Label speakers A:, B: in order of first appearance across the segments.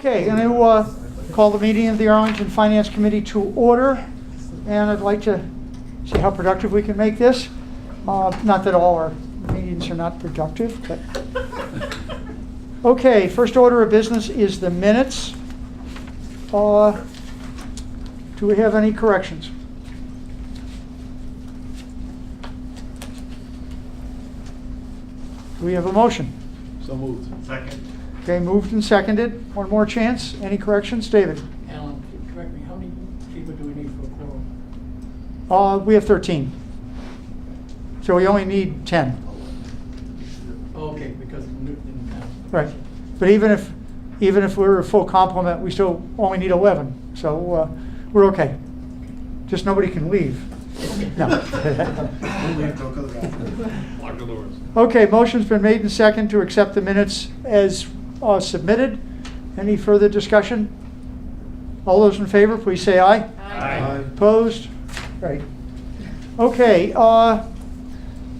A: Okay, going to call the meeting of the Arlington Finance Committee to order, and I'd like to see how productive we can make this. Not that all our meetings are not productive, but okay. First order of business is the minutes. Do we have any corrections? Do we have a motion?
B: So moved. Second.
A: Okay, moved and seconded. One more chance. Any corrections? David?
C: Alan, correct me, how many people do we need for a quorum?
A: We have 13. So we only need 10.
C: Oh, okay, because Newton didn't have.
A: Right. But even if we're a full complement, we still only need 11. So we're okay. Just nobody can leave. No.
B: Lock the doors.
A: Okay, motion's been made and second to accept the minutes as submitted. Any further discussion? All those in favor, please say aye.
B: Aye.
A: Opposed? Right. Okay,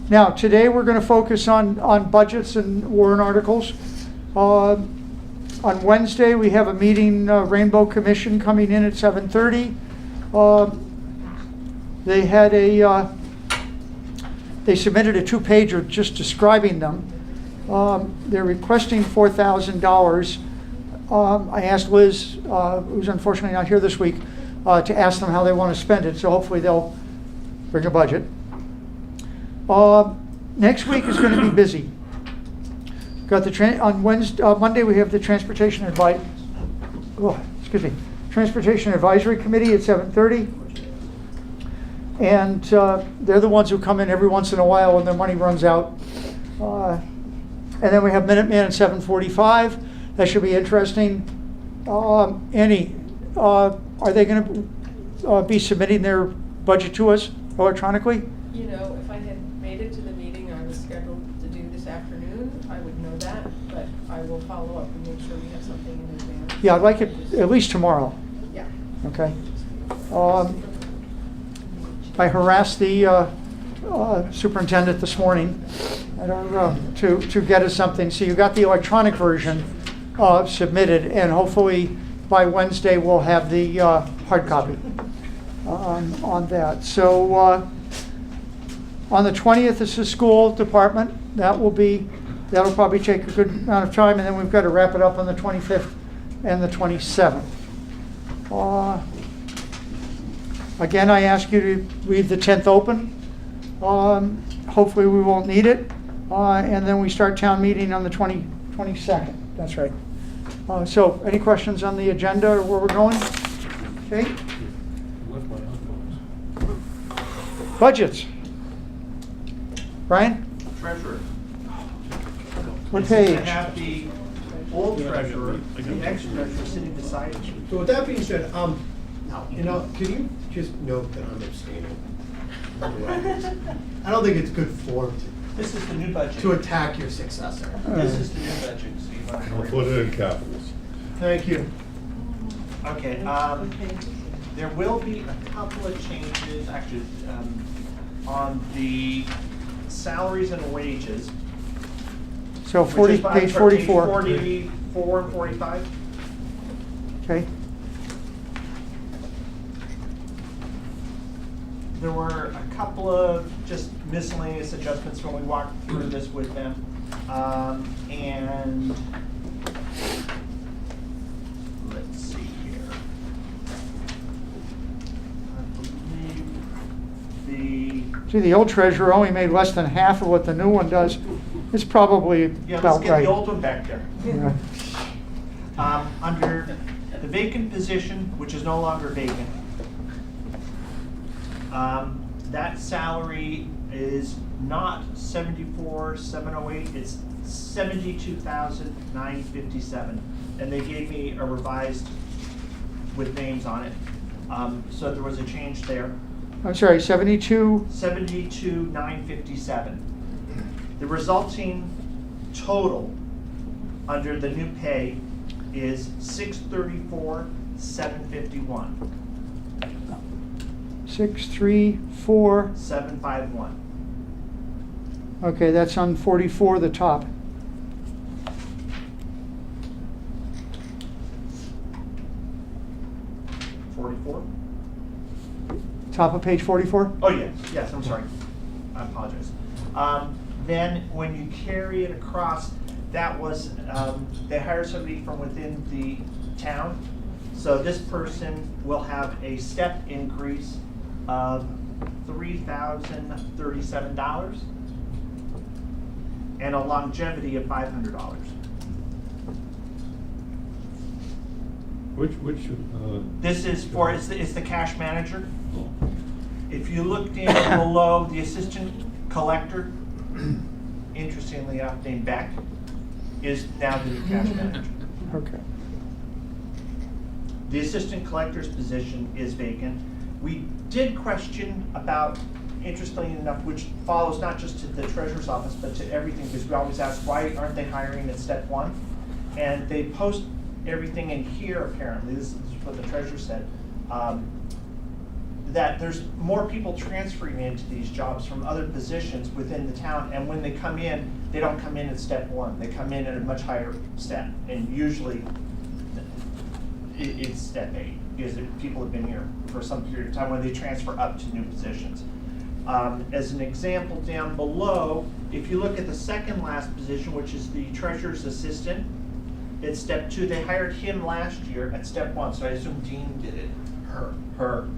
A: now today we're going to focus on budgets and warrant articles. On Wednesday we have a meeting, Rainbow Commission coming in at 7:30. They submitted a 2-pager just describing them. They're requesting $4,000. I asked Liz, who's unfortunately not here this week, to ask them how they want to spend it. So hopefully they'll bring a budget. Next week is going to be busy. Got the on Monday we have the Transportation Advisory Committee at 7:30. And they're the ones who come in every once in a while when their money runs out. And then we have Minuteman at 7:45. That should be interesting. Annie, are they going to be submitting their budget to us electronically?
D: You know, if I had made it to the meeting I was scheduled to do this afternoon, I would know that, but I will follow up and make sure we have something in advance.
A: Yeah, I'd like it at least tomorrow.
D: Yeah.
A: Okay. I harassed the superintendent this morning to get us something. So you got the electronic version submitted, and hopefully by Wednesday we'll have the hard copy on that. So on the 20th is the school department. That'll probably take a good amount of time, and then we've got to wrap it up on the 25th and the 27th. Again, I ask you to leave the 10th open. Hopefully we won't need it. And then we start town meeting on the 22nd. That's right. So any questions on the agenda or where we're going? Okay. Budgets. Brian?
E: Treasurer.
A: What
E: I
A: page?
E: have the old treasurer, the ex-treasurer sitting beside you.
F: So with that being said, can you just note that I'm abstaining? I don't think it's good form
E: This is the new budget.
F: to attack your successor.
E: This is the new budget, Steve.
B: I'll put it in capitals.
F: Thank you.
E: Okay, there will be a couple of changes, actually, on the salaries and wages.
A: So
E: which is
A: page 44.
E: 44 and 45.
A: Okay.
E: There were a couple of just miscellaneous adjustments when we walked through this with them. And let's see here. I believe
A: See, the old treasurer only made less than half of what the new one does. It's probably
E: yeah,
A: about
E: let's get
A: right.
E: the old one back there.
A: Yeah.
E: Under the vacant position, which is no longer vacant, that salary is not 74,708. It's 72,957, and they gave me a revised with names on it. So there was a change there.
A: I'm sorry, 72.
E: 72,957. The resulting total under the new pay is 634,751.
A: 634.
E: 751.
A: Okay, that's on 44, the top. top of page 44?
E: Oh, yes, I'm sorry. I apologize. Then when you carry it across, that was, they hired somebody from within the town. So this person will have a step increase of $3,037 and a longevity of $500.
B: Which,
E: This is for, it's the cash manager.
B: oh,
E: If you looked in below, the assistant collector, interestingly enough, named Beck, is now the cash manager.
A: Okay.
E: The assistant collector's position is vacant. We did question about, interestingly enough, which follows not just to the treasurer's office, but to everything, because we always ask, why aren't they hiring at step one? And they post everything in here, apparently, this is what the treasurer said, that there's more people transferring into these jobs from other positions within the town, and when they come in, they don't come in at step one, they come in at a much higher step, and usually it's step 8, because people have been here for some period of time when they transfer up to new positions. As an example, down below, if you look at the second last position, which is the treasurer's assistant, it's step 2. They hired him last year at step 1, so I assume Dean did it. Her.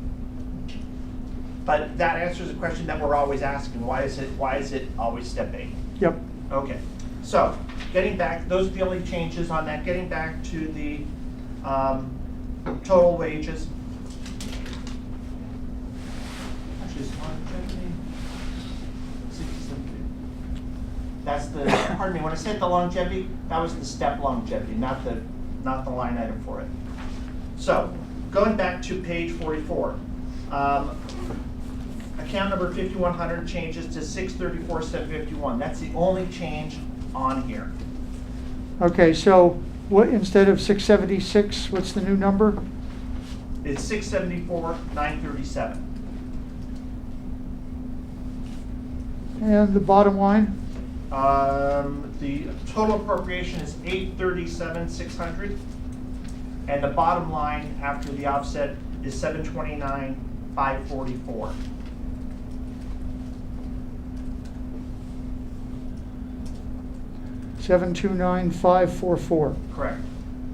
E: But that answers a question that we're always asking. Why is it always step 8?
A: Yep.
E: Okay. So getting back, those are the only changes on that. Getting back to the total wages. Actually, it's longevity. 67. That's the, pardon me, when I said the longevity, that was the step longevity, not the line item for it. So, going back to page 44, account number 5100 changes to 634,751. That's the only change on here.
A: Okay, so what, instead of 676, what's the new number?
E: It's 674,937.
A: And the bottom line?
E: The total appropriation is 837,600, and the bottom line after the offset is 729,544.
A: $729,544.
E: Correct.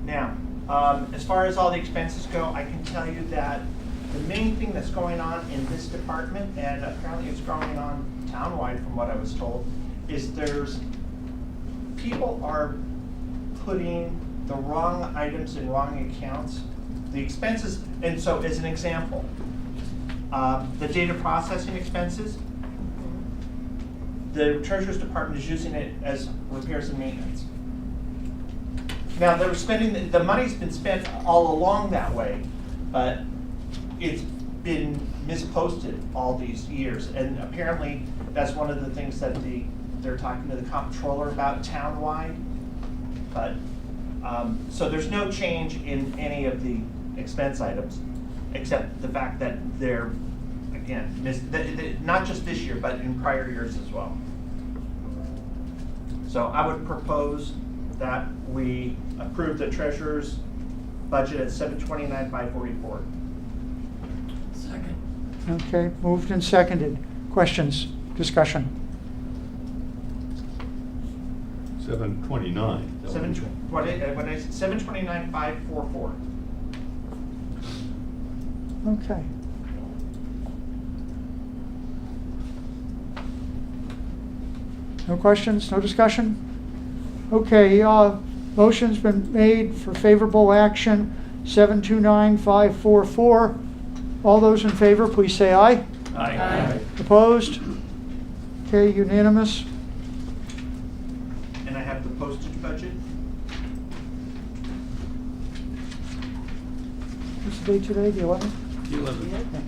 E: Now, as far as all the expenses go, I can tell you that the main thing that's going on in this department, and apparently it's going on townwide from what I was told, is there's people are putting the wrong items in wrong accounts. The expenses, and so as an example, the data processing expenses, the treasurer's department is using it as repairs and maintenance. Now, they're spending, the money's been spent all along that way, but it's been misposted all these years. And apparently, that's one of the things that they're talking to the comptroller about townwide. But, so there's no change in any of the expense items, except the fact that they're, again, not just this year, but in prior years as well. So I would propose that we approve the treasurer's budget at $729,544.
C: Second.
A: Okay, moved and seconded. Questions, discussion?
B: 729.
E: 729,544.
A: Okay. No questions, no discussion? Okay, motion's been made for favorable action, 729,544. All those in favor, please say aye.
C: Aye.
A: Opposed? Okay, unanimous.
E: And I have the postage budget.
A: What's the date today, the 11th?
B: 11.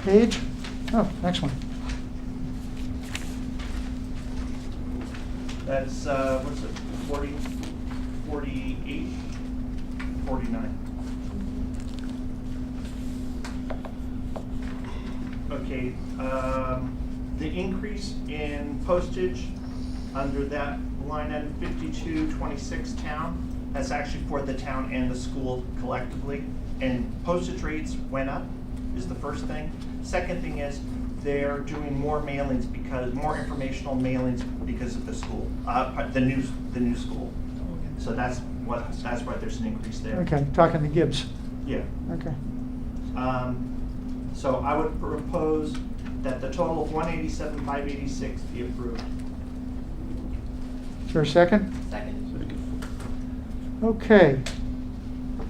A: Page? Oh, next one.
E: That's, what's it, 40, 48, 49. Okay, the increase in postage under that line item 5226 town, that's actually for the town and the school collectively. And postage rates went up, is the first thing. Second thing is, they're doing more mailings more informational mailings because of the school, the new school. So that's why there's an increase there.
A: Okay, talking to Gibbs.
E: Yeah.
A: Okay.
E: So I would propose that the total of 187,586 be approved.
A: Is there a second?
D: Second.
A: Okay.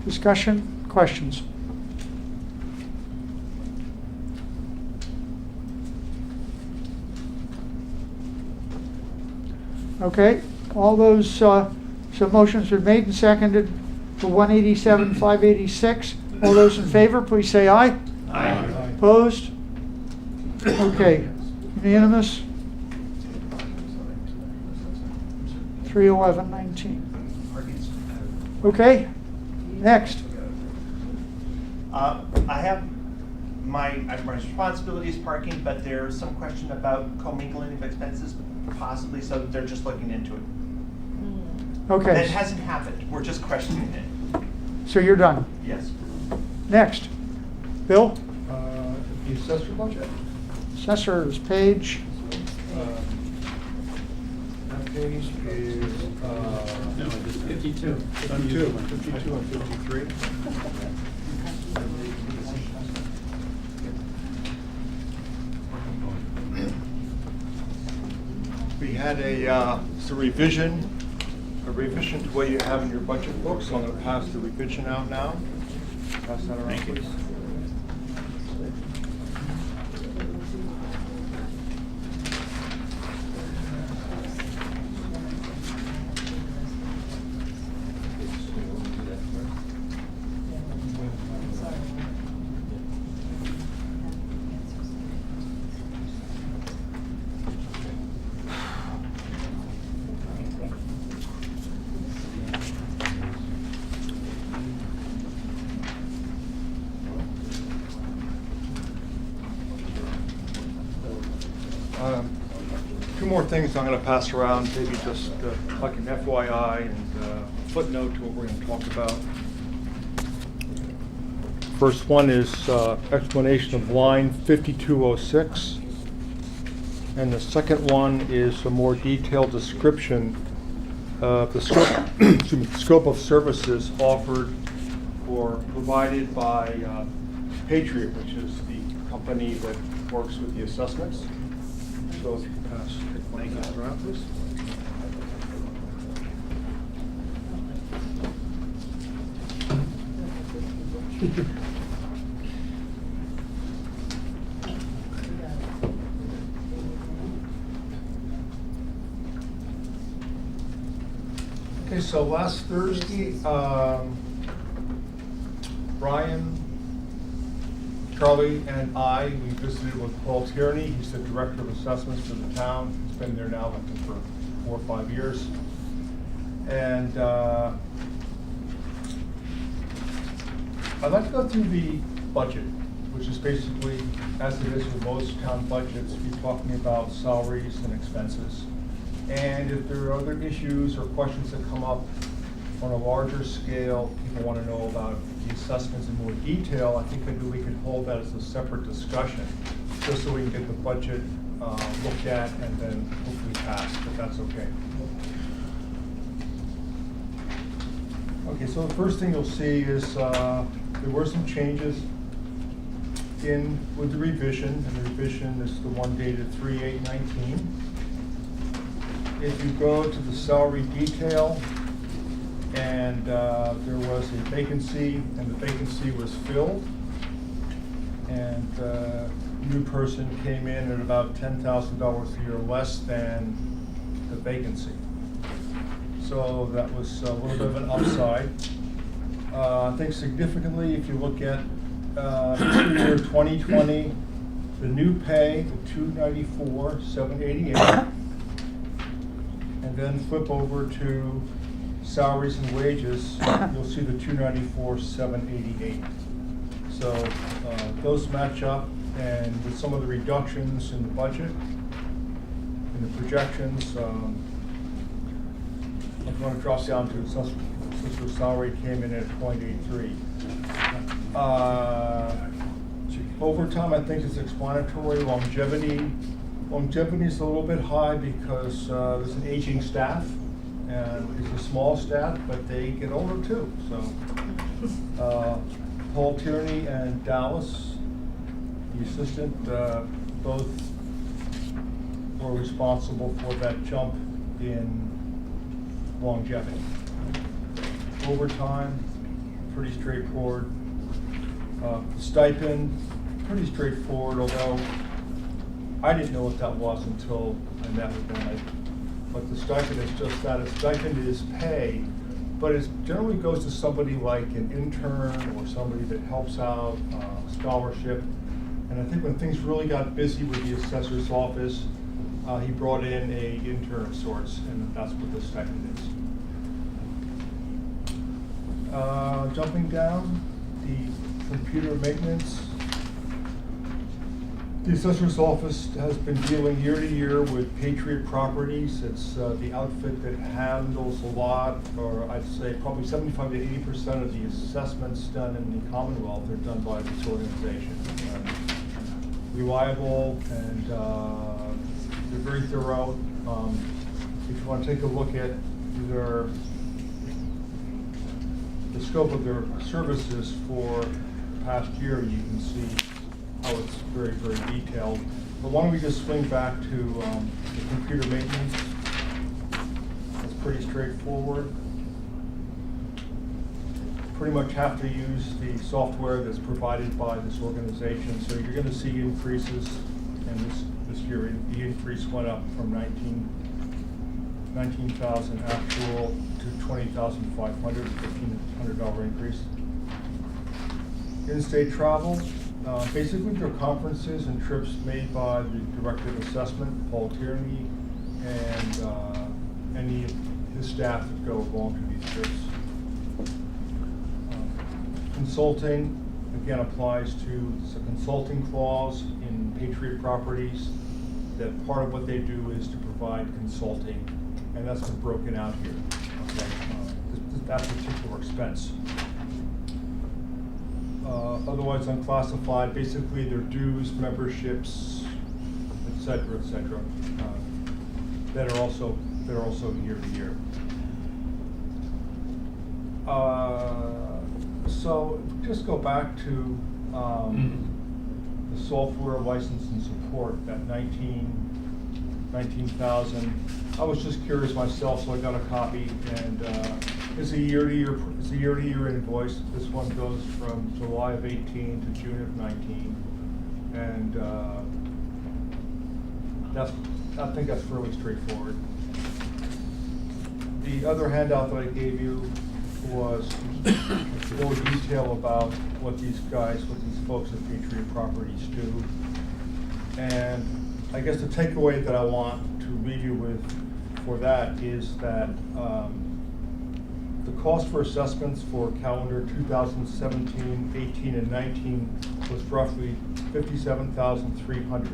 A: Discussion, questions? Okay, all those, so motions are made and seconded for 187,586. All those in favor, please say aye.
B: Aye.
A: Opposed? Okay, unanimous? 31119. Okay, next.
E: I have my responsibility is parking, but there's some question about commingling of expenses, possibly, so they're just looking into it.
A: Okay,
E: That hasn't happened, we're just questioning it.
A: so you're done.
E: Yes.
A: Next. Bill,
F: The assessor budget?
A: assessor's page.
F: That page is,
B: No, it's 52.
F: 52 and 53. We had a revision to what you have in your budget book, so I'm going to pass the revision out now. Pass that around, please. Two more things I'm going to pass around, maybe just like an FYI and footnote to what we're going to talk about. First one is explanation of line 5206. And the second one is a more detailed description of the scope, excuse me, scope of services offered or provided by Patriot, which is the company that works with the assessments. So if you can pass the blankets around, please. Okay, so last Thursday, Brian, Charlie, and I, we visited with Paul Tierney. He's the director of assessments for the town. He's been there now, I think, for 4 or 5 years. And I'd like to go through the budget, which is basically, as it is with most town budgets, we're talking about salaries and expenses. And if there are other issues or questions that come up on a larger scale, people want to know about the assessments in more detail, I think maybe we could hold that as a separate discussion, just so we can get the budget looked at and then hopefully passed, if that's okay. Okay, so the first thing you'll see is there were some changes with the revision, and the revision is the one dated 3/8/19. If you go to the salary detail, and there was a vacancy, and the vacancy was filled, and the new person came in at about $10,000 a year less than the vacancy. So that was a little bit of an upside. I think significantly, if you look at year 2020, the new pay, the $294,788, and then flip over to salaries and wages, you'll see the $294,788. So those match up, and with some of the reductions in the budget, in the projections, I'm going to drop down to assessor salary came in at 0.83. Overtime, I think, is explanatory. Longevity is a little bit high because there's an aging staff, and it's a small staff, but they get older too. So, Paul Tierney and Dallas, the assistant, both were responsible for that jump in longevity. Overtime, pretty straightforward. Stipend, pretty straightforward, although I didn't know what that was until I met with them. But the stipend is just that. A stipend is pay, but it generally goes to somebody like an intern or somebody that helps out, scholarship. And I think when things really got busy with the assessor's office, he brought in a intern of sorts, and that's what the stipend is. Jumping down, the computer maintenance. The assessor's office has been dealing year to year with Patriot Properties. It's the outfit that handles a lot, or I'd say probably 75 to 80% of the assessments done in the Commonwealth are done by this organization. Reliable, and they're very thorough. If you want to take a look at the scope of their services for the past year, you can see how it's very, very detailed. But why don't we just swing back to the computer maintenance? It's pretty straightforward. Pretty much have to use the software that's provided by this organization. So you're going to see increases, and this year the increase went up from 19,000 actual to 20,500, $1,500 increase. In-state travel, basically they're conferences and trips made by the Director of Assessment, Paul Tierney, and any of his staff that go along to these trips. Consulting, again, applies to the consulting clause in Patriot Properties, that part of what they do is to provide consulting, and that's been broken out here. Okay, that particular expense. Otherwise unclassified, basically their dues, memberships, et cetera, that are also year to year. So just go back to the software license and support, that 19,000. I was just curious myself, so I got a copy, and it's a year-to-year invoice. This one goes from July of 18 to June of 19, and I think that's fairly straightforward. The other handout that I gave you was more detail about what these folks at Patriot Properties do. And I guess the takeaway that I want to leave you with for that is that the cost for assessments for calendar 2017, 18, and 19 was roughly $57,300.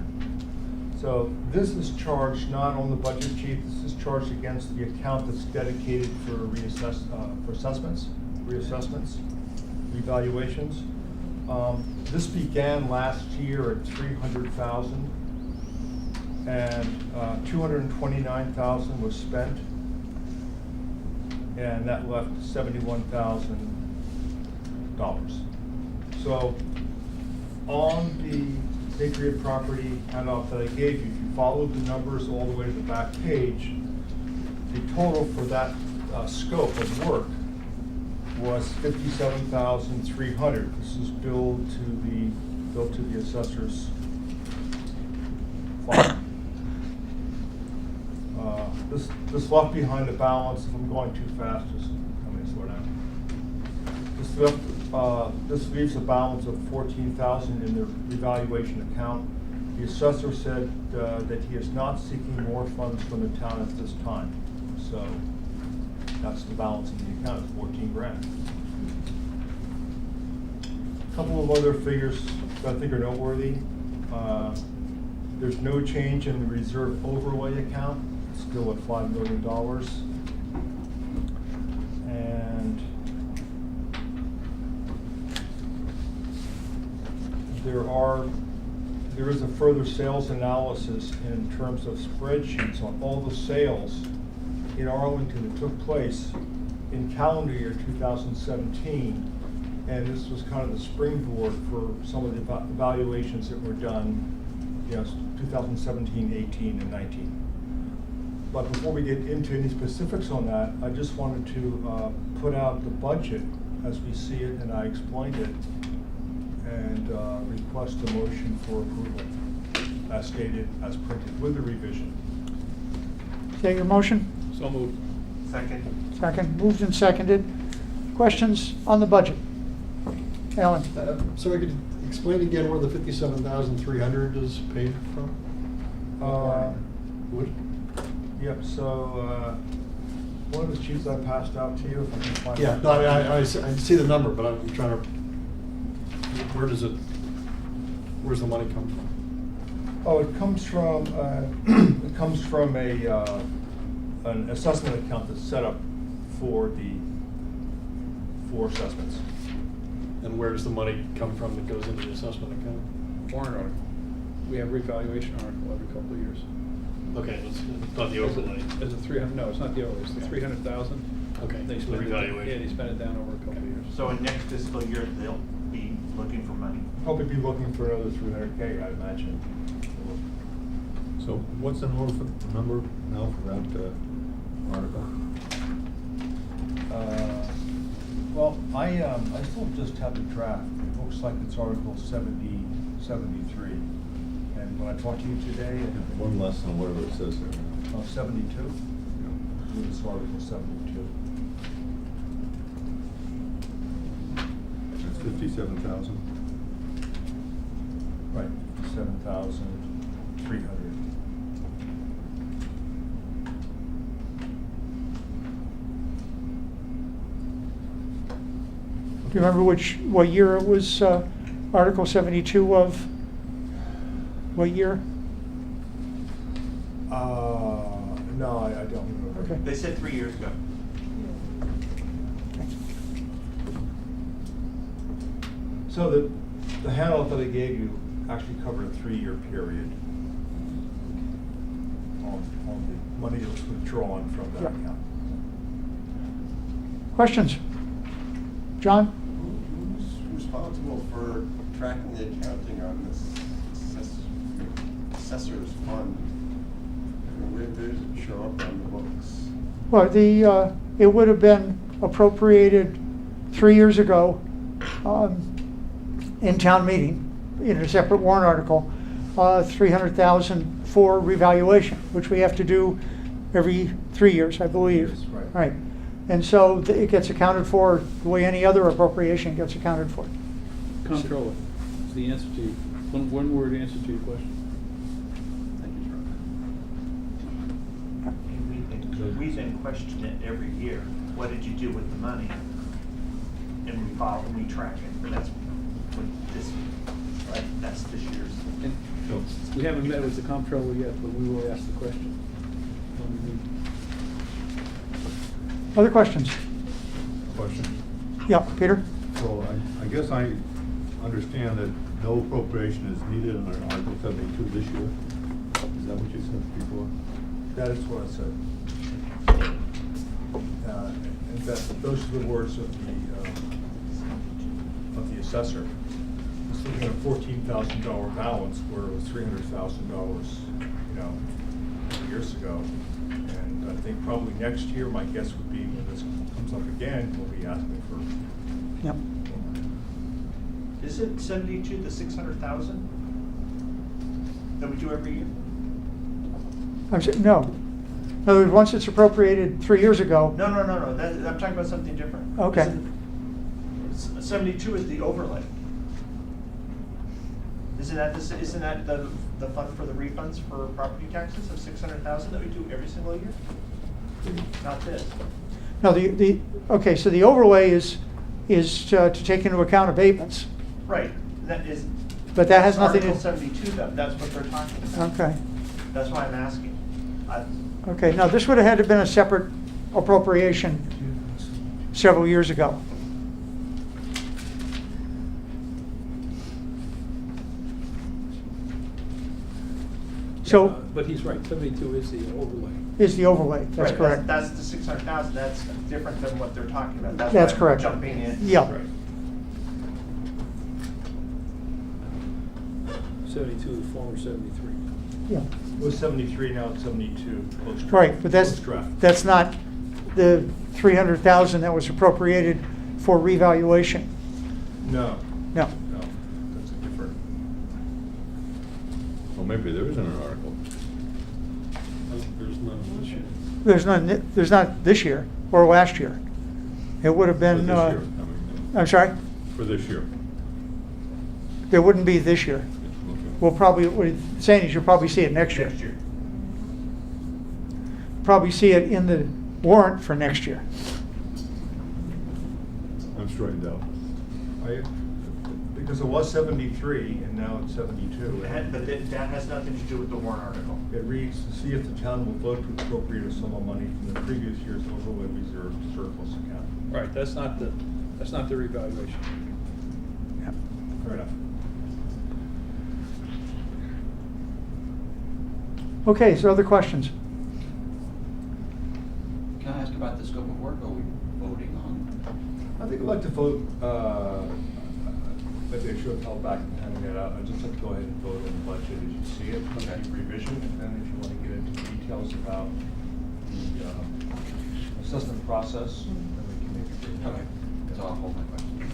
F: So this is charged not on the budget sheet. This is charged against the account that's dedicated for assessments, reassessments, revaluations. This began last year at $300,000, and $229,000 was spent, and that left $71,000. So on the Patriot Property handout that I gave you, if you followed the numbers all the way to the back page, the total for that scope of work was $57,300. This is billed to the assessor's fund. This left behind a balance. If I'm going too fast, just let me slow down. This leaves a balance of $14,000 in the revaluation account. The assessor said that he is not seeking more funds from the town at this time. So that's the balance in the account, is $14,000. A couple of other figures that I think are noteworthy. There's no change in the reserve overlay account. It's still at $5 million. And there is a further sales analysis in terms of spreadsheets on all the sales in Arlington that took place in calendar year 2017. And this was kind of the springboard for some of the evaluations that were done, 2017, 18, and 19. But before we get into any specifics on that, I just wanted to put out the budget as we see it, and I explained it, and request a motion for approval as stated, as printed, with the revision.
A: Is that your motion?
B: So moved.
E: Second.
A: Second, moved and seconded. Questions on the budget? Alan?
G: So I could explain again where the 57,300 is paid from? Would?
F: Yep, so one of the sheets I passed out to you, if I can find
G: Yeah,
F: it.
G: no, I see the number, but I'm trying to, where's the money come from?
F: Oh, it comes from an assessment account that's set up for assessments.
G: And where does the money come from that goes into the assessment account?
B: Warrant article. We have revaluation article every couple of years.
G: Okay, it's not the overlay.
B: It's a 300, no, it's not the overlay, it's the 300,000.
G: Okay,
B: They
G: so
B: spend it,
G: revaluation.
B: yeah, they spend it down over a couple of years.
E: So in next fiscal year, they'll be looking for money.
F: Probably be looking for another 300K, I imagine.
H: So what's the number now for that article?
F: Well, I still just have the draft. It looks like it's Article 73. And when I talked to you today,
H: One less than whatever it says there.
F: 72? It's Article 72.
H: It's 57,000.
F: Right, 7,300.
A: Do you remember what year it was, Article 72 of? What year?
F: No, I don't remember.
A: Okay.
E: They said 3 years ago.
F: So the handout that I gave you actually covered a 3-year period on the money that was withdrawn from that
A: Yeah.
F: account.
A: Questions? John?
I: Who's responsible for tracking the accounting on this assessor's fund? Where does it show up on the books?
A: Well, it would have been appropriated 3 years ago in town meeting, in a separate warrant article, 300,000 for revaluation, which we have to do every 3 years, I believe.
F: Yes, right.
A: Right. And so it gets accounted for the way any other appropriation gets accounted for.
B: Comptroller is the answer to, one word answer to your question.
I: Thank you, Charlie.
E: And we then question it every year. What did you do with the money? And we follow and we track it. But that's what this, right? That's this year's.
B: And we haven't met with the comptroller yet, but we will ask the question when we meet.
A: Other questions?
H: Question.
A: Yeah, Peter?
H: So I guess I understand that no appropriation is needed in Article 72 this year. Is that what you said before?
F: That is what I said. And those are the words of the assessor. It's looking at a $14,000 balance where it was $300,000, 2 years ago. And I think probably next year, my guess would be when this comes up again, we'll be asking for.
A: Yep.
E: Is it 72, the 600,000 that we do every year?
A: No. In other words, once it's appropriated 3 years ago.
E: No. I'm talking about something different.
A: Okay.
E: 72 is the overlay. Isn't that the fund for the refunds for property taxes of 600,000 that we do every single year? Not this.
A: No, okay, so the overlay is to take into account abatements.
E: Right. That is.
A: But that has nothing to.
E: Article 72 though. That's what they're talking about.
A: Okay.
E: That's why I'm asking.
A: Okay, no, this would have had to have been a separate appropriation several years ago. So
B: But he's right, 72 is the overlay.
A: is the overlay, that's
E: Right,
A: correct.
E: That's the 600,000, that's different than what they're talking about.
A: That's
E: why I'm
A: correct.
E: Jumping in.
A: Yeah.
E: Right.
B: 72, the former 73.
A: Yeah.
F: It was 73, now it's 72, post-draft.
A: Right, but
F: Post-draft.
A: that's not the 300,000 that was appropriated for revaluation.
F: No,
A: No.
F: no, that's a different.
H: Well, maybe there isn't an article.
G: There's none this year.
A: There's not this year or last year. It would have
H: For
A: been,
H: this year, I mean,
A: I'm sorry?
H: for this year.
A: There wouldn't be this year.
H: Okay.
A: We'll probably, what he's saying is you'll probably see it next year.
E: Next year.
A: Probably see it in the warrant for next year.
H: I'm straightened out.
F: Because it was 73 and now it's 72.
E: But that has nothing to do with the warrant article.
F: It reads, to see if the town will vote to appropriate a sum of money from the previous year's overlay reserve surplus account.
B: Right, that's not the revaluation.
A: Yeah.
F: Fair enough.
A: Okay, so other questions?
J: Can I ask about the scope of work, or are we voting on?
F: I think I'd like to vote, maybe I should have held back and handing it out. I'd just like to go ahead and vote on the budget as you see it,
J: Okay.
F: revision, and then if you want to get into details about the assessment process, then we can maybe do that.
J: Okay, so I'll hold my question.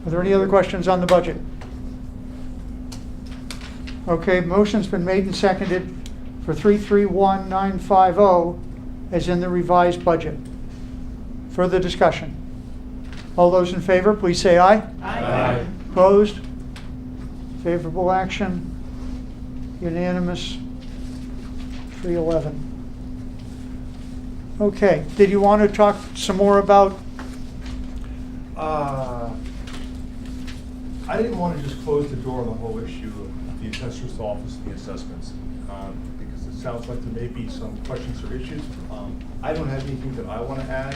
A: Are there any other questions on the budget? Okay, motion's been made and seconded for 331,950 as in the revised budget. Further discussion? All those in favor, please say aye.
E: Aye.
A: Opposed? Favorable action? Unanimous? 311. Okay, did you want to talk some more about,
F: I didn't want to just close the door on the whole issue of the assessor's office and the assessments, because it sounds like there may be some questions or issues. I don't have anything that I want to add,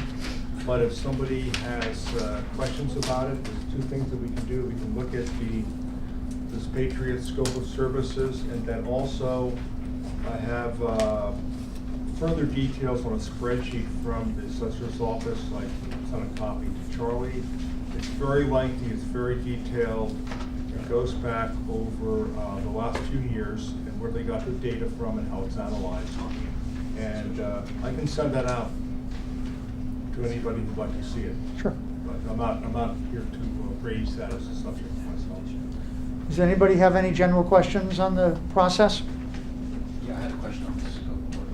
F: but if somebody has questions about it, there's two things that we can do. We can look at this Patriot scope of services, and then also I have further details on a spreadsheet from the assessor's office. I sent a copy to Charlie. It's very lengthy, it's very detailed. It goes back over the last few years and where they got the data from and how it's analyzed. And I can send that out to anybody who'd like to see it.
A: sure.
F: But I'm not here to raise that as a subject myself.
A: Does anybody have any general questions on the process?
J: Yeah, I had a question on the scope of work.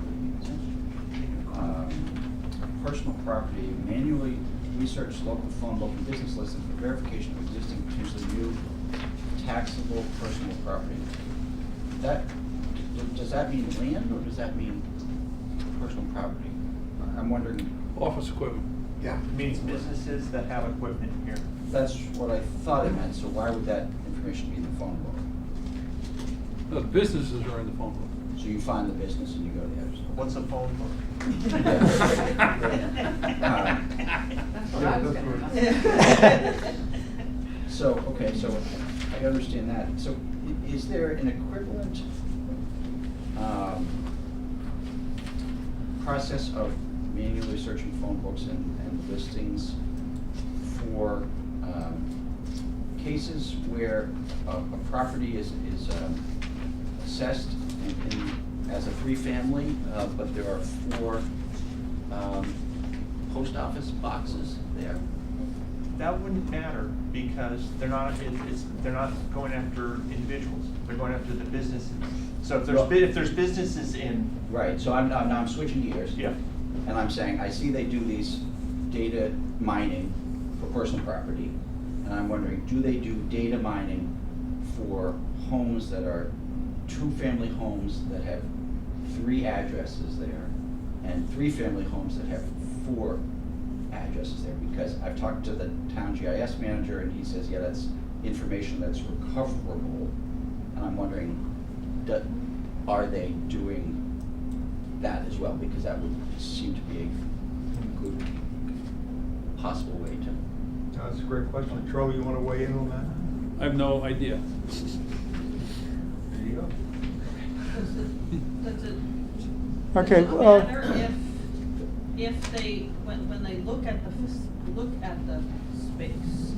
J: Personal property, manually research local phone book and business listings for verification of existing potentially new taxable personal property. Does that mean land, or does that mean personal property? I'm wondering.
B: Office equipment.
E: Yeah. It means businesses that have equipment here.
J: That's what I thought it meant, so why would that information be in the phone book?
B: The businesses are in the phone book.
J: So you find the business and you go to the others.
E: What's a phone book?
D: That's what I was gonna ask.
J: So, okay, so I understand that. So is there an equivalent process of manually searching phone books and listings for cases where a property is assessed as a 3-family, but there are 4 post office boxes there?
E: That wouldn't matter because they're not going after individuals. They're going after the businesses. So if there's businesses in.
J: Right, so I'm switching gears.
E: Yeah.
J: And I'm saying, I see they do these data mining for personal property. And I'm wondering, do they do data mining for homes that are 2-family homes that have 3 addresses there, and 3-family homes that have 4 addresses there? Because I've talked to the town GIS manager, and he says, yeah, that's information that's recoverable. And I'm wondering, are they doing that as well? Because that would seem to be a good possible way to.
F: That's a great question. Charlie, you want to weigh in on that?
B: I have no idea.
F: There you go.
K: Does it
A: Okay,
K: matter if they, when they look at the space,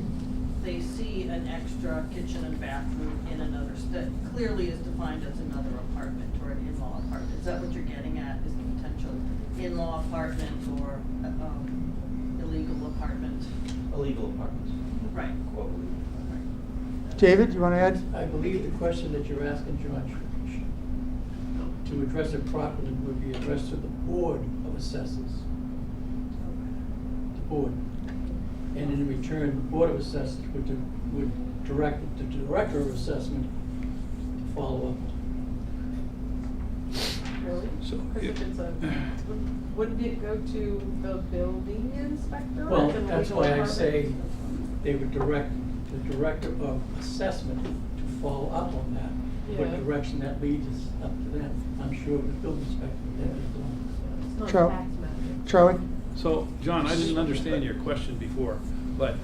K: they see an extra kitchen and bathroom in another, that clearly is defined as another apartment or an in-law apartment? Is that what you're getting at, is the potential in-law apartment or illegal apartment?
J: Illegal apartments.
K: Right.
J: Quote, right.
A: David, you want to add?
C: I believe the question that you're asking, George, to address it properly would be addressed to the Board of Assessors. The board. And in return, the Board of Assessors would direct the Director of Assessment to follow up.
D: Really?
B: So,
D: Because if it's wouldn't it go to the building inspector?
C: Well,
D: or the
C: that's
D: legal
C: why I
D: department?
C: say they would direct the Director of Assessment to follow up on that. What
D: Yeah.
C: direction that leads is up to them. I'm sure the building inspector would then be doing.
D: It's not a
A: Char-
D: tax matter.
A: Charlie?
B: So, John, I didn't understand your question before, but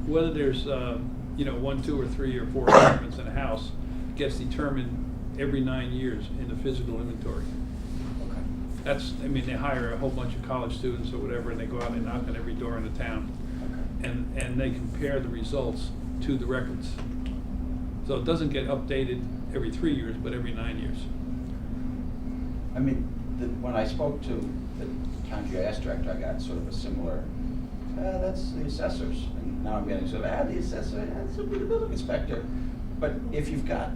B: whether there's, 1, 2, or 3, or 4 apartments in a house gets determined every 9 years in the physical inventory.
J: Okay.
B: That's, they hire a whole bunch of college students or whatever, and they go out and knock on every door in the town.
J: Okay.
B: And they compare the results to the records. So it doesn't get updated every 3 years, but every 9 years.
J: I mean, when I spoke to the town GIS director, I got sort of a similar, that's the assessors. And now I'm getting sort of, the assessor, that's the building inspector. But if you've got,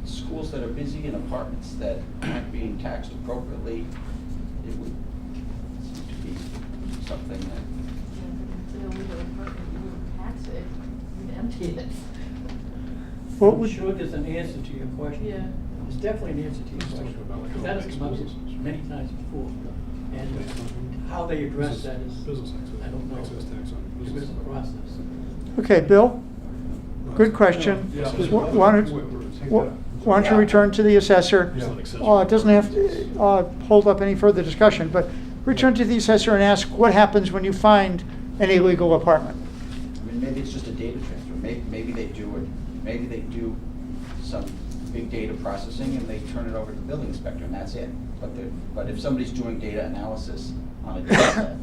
J: schools that are busy and apartments that aren't being taxed appropriately, it would seem to be something that,
D: It's an illegal apartment, you wouldn't tax it, you'd empty it.
A: What
C: I'm
A: would-
C: sure there's an answer to your question.
D: Yeah.
C: There's definitely an answer to your
G: Let's talk
C: question.
G: about like
C: Because that has come up
G: businesses.
C: many times before. And how they address that is,
G: Business
C: I don't know.
G: excess tax on
C: There
G: business.
C: is a process.
A: Okay, Bill? Good question.
F: Yeah.
A: Why don't you return to the assessor?
G: It's not accessory.
A: It doesn't have to hold up any further discussion, but return to the assessor and ask what happens when you find an illegal apartment.
J: I mean, maybe it's just a data transfer. Maybe they do it, maybe they do some big data processing and they turn it over to the building inspector and that's it. But if somebody's doing data analysis on a data set,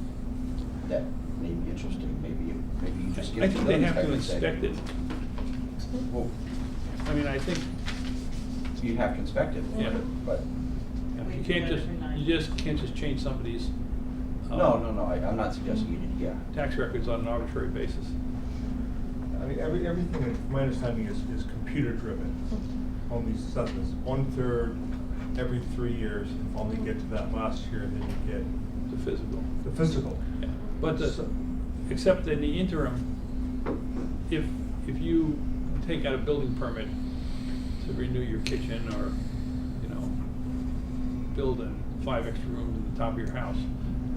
J: that may be interesting. Maybe you just give
B: I
J: it to the
B: think they
J: building
B: have to
J: inspector and say,
B: inspect it.
J: well,
B: I think,
J: you'd have to inspect it.
B: Yeah.
J: But,
B: you just can't just change somebody's
J: no, I'm not suggesting you did, yeah.
B: tax records on an arbitrary basis.
F: I mean, everything, from my understanding, is computer driven on these assessments. 1/3 every 3 years. If only get to that last year, then you get
B: The physical.
F: the physical.
B: Yeah. But except in the interim, if you take out a building permit to renew your kitchen or, build 5 extra rooms at the top of your house,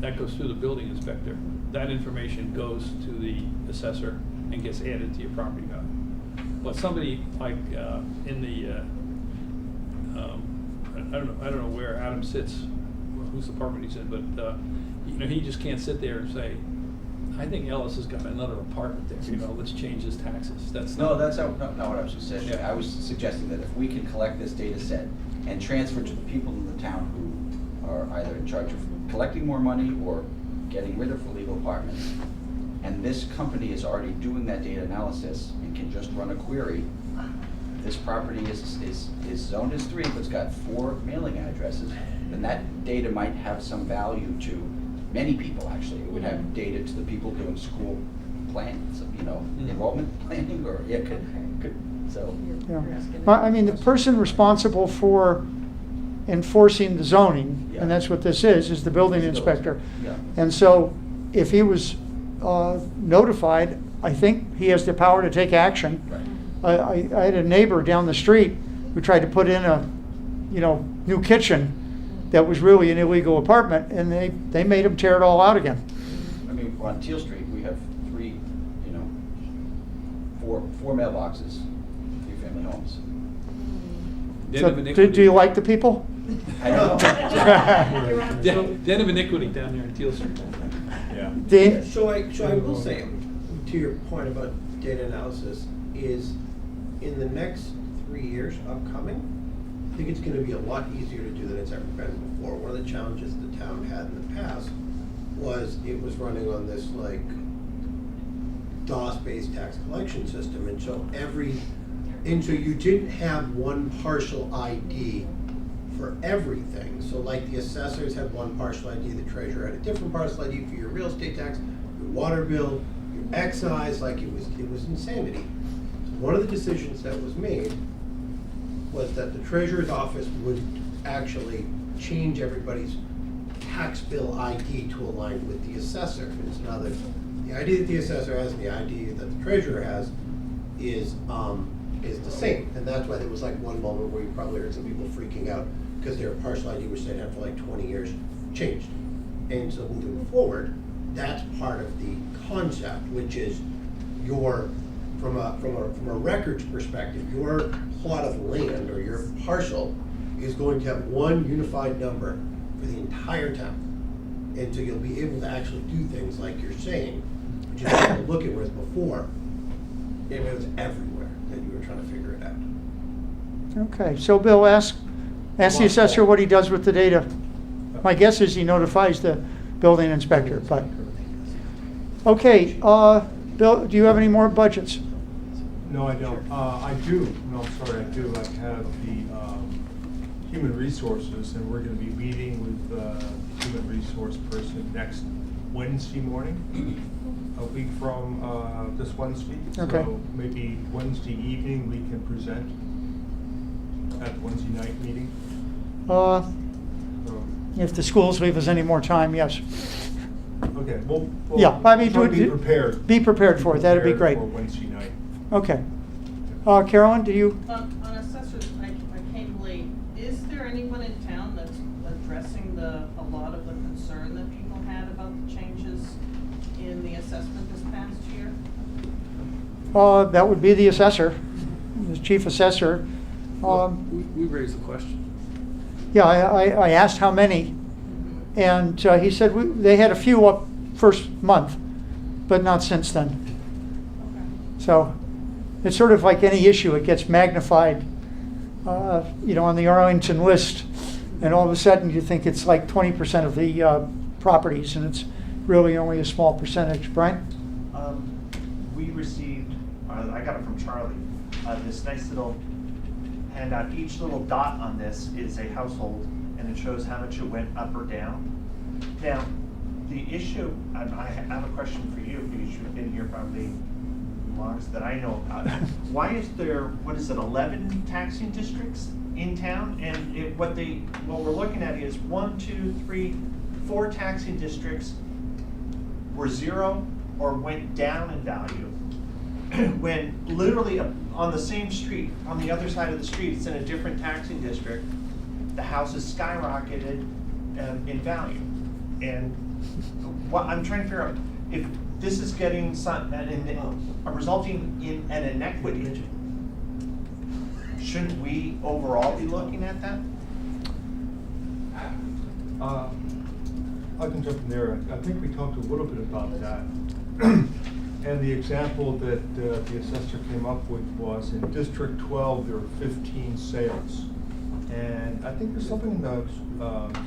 B: that goes through the building inspector. That information goes to the assessor and gets added to your property value. But somebody like in the, I don't know where Adam sits, whose apartment he's in, but he just can't sit there and say, I think Ellis has got another apartment there, let's change his taxes. That's
J: No,
B: not.
J: that's not what I was suggesting.
B: Yeah.
J: I was suggesting that if we can collect this data set and transfer to the people in the town who are either in charge of collecting more money or getting rid of illegal apartments, and this company is already doing that data analysis and can just run a query, this property is zoned as 3, but it's got 4 mailing addresses, then that data might have some value to many people, actually. It would have data to the people doing school plans, enrollment planning, or, so.
A: Yeah. I mean, the person responsible for enforcing the zoning,
J: Yeah.
A: and that's what this is the building inspector.
J: Yeah.
A: And so if he was notified, I think he has the power to take action.
J: Right.
A: I had a neighbor down the street who tried to put in a, new kitchen that was really an illegal apartment, and they made him tear it all out again.
J: I mean, on Teal Street, we have 3, 4 mailboxes, 3 family homes.
B: Den
A: So,
B: of iniquity.
A: do you like the people?
J: I know.
B: Den of iniquity down there in Teal Street.
F: Yeah.
A: Dean?
L: So I will say, to your point about data analysis, is in the next 3 years upcoming, I think it's gonna be a lot easier to do than it's ever been before. One of the challenges the town had in the past was it was running on this like DOS-based tax collection system, and so you didn't have one partial ID for everything. So like the assessors had one partial ID, the treasurer had a different partial ID for your real estate tax, your water bill, your excise, like it was insanity. So one of the decisions that was made was that the treasurer's office would actually change everybody's tax bill ID to align with the assessor. And so now the ID that the assessor has and the ID that the treasurer has is the same. And that's why there was like one moment where you probably heard some people freaking out because their partial ID, which they'd had for like 20 years, changed. And so moving forward, that's part of the concept, which is from a records perspective, your plot of land or your parcel is going to have one unified number for the entire town. And so you'll be able to actually do things like you're saying, which is what look at, whereas before, it was everywhere that you were trying to figure it out.
A: Okay, so Bill, ask the assessor what he does with the data. My guess is he notifies the building inspector, but. Okay, Bill, do you have any more budgets?
F: No, I don't. I do. No, I'm sorry, I do. I have the human resources, and we're going to be meeting with the human resource person next Wednesday morning, a week from this Wednesday.
A: Okay.
F: So maybe Wednesday evening we can present at the Wednesday night meeting. So,
A: If the schools leave us any more time, yes.
F: okay, we'll
A: Yeah, I mean,
F: try to be prepared.
A: Be prepared for it. That'd be great.
F: For Wednesday night.
A: Okay. Carolyn, do you?
K: On assessors, I came late. Is there anyone in town that's addressing a lot of the concern that people had about the changes in the assessment this past year?
A: That would be the assessor, the chief assessor.
B: We raised the question.
A: Yeah, I asked how many, and he said they had a few up first month, but not since then.
K: Okay.
A: So it's sort of like any issue, it gets magnified, on the Arlington list, and all of a sudden you think it's like 20% of the properties, and it's really only a small percentage. Brian?
E: We received, I got it from Charlie, this nice little handout. Each little dot on this is a household, and it shows how much it went up or down. Now, the issue, I have a question for you, because you've been here probably longest that I know about. Why is there, 11 taxing districts in town? And what we're looking at is 1, 2, 3, 4 taxing districts were zero or went down in value. When literally on the same street, on the other side of the street, it's in a different taxing district, the houses skyrocketed in value. And what I'm trying to figure out, if this is getting resulting in an inequity, shouldn't we overall be looking at that?
F: I can jump in there. I think we talked a little bit about that. And the example that the assessor came up with was in District 12, there were 15 sales. And I think there's something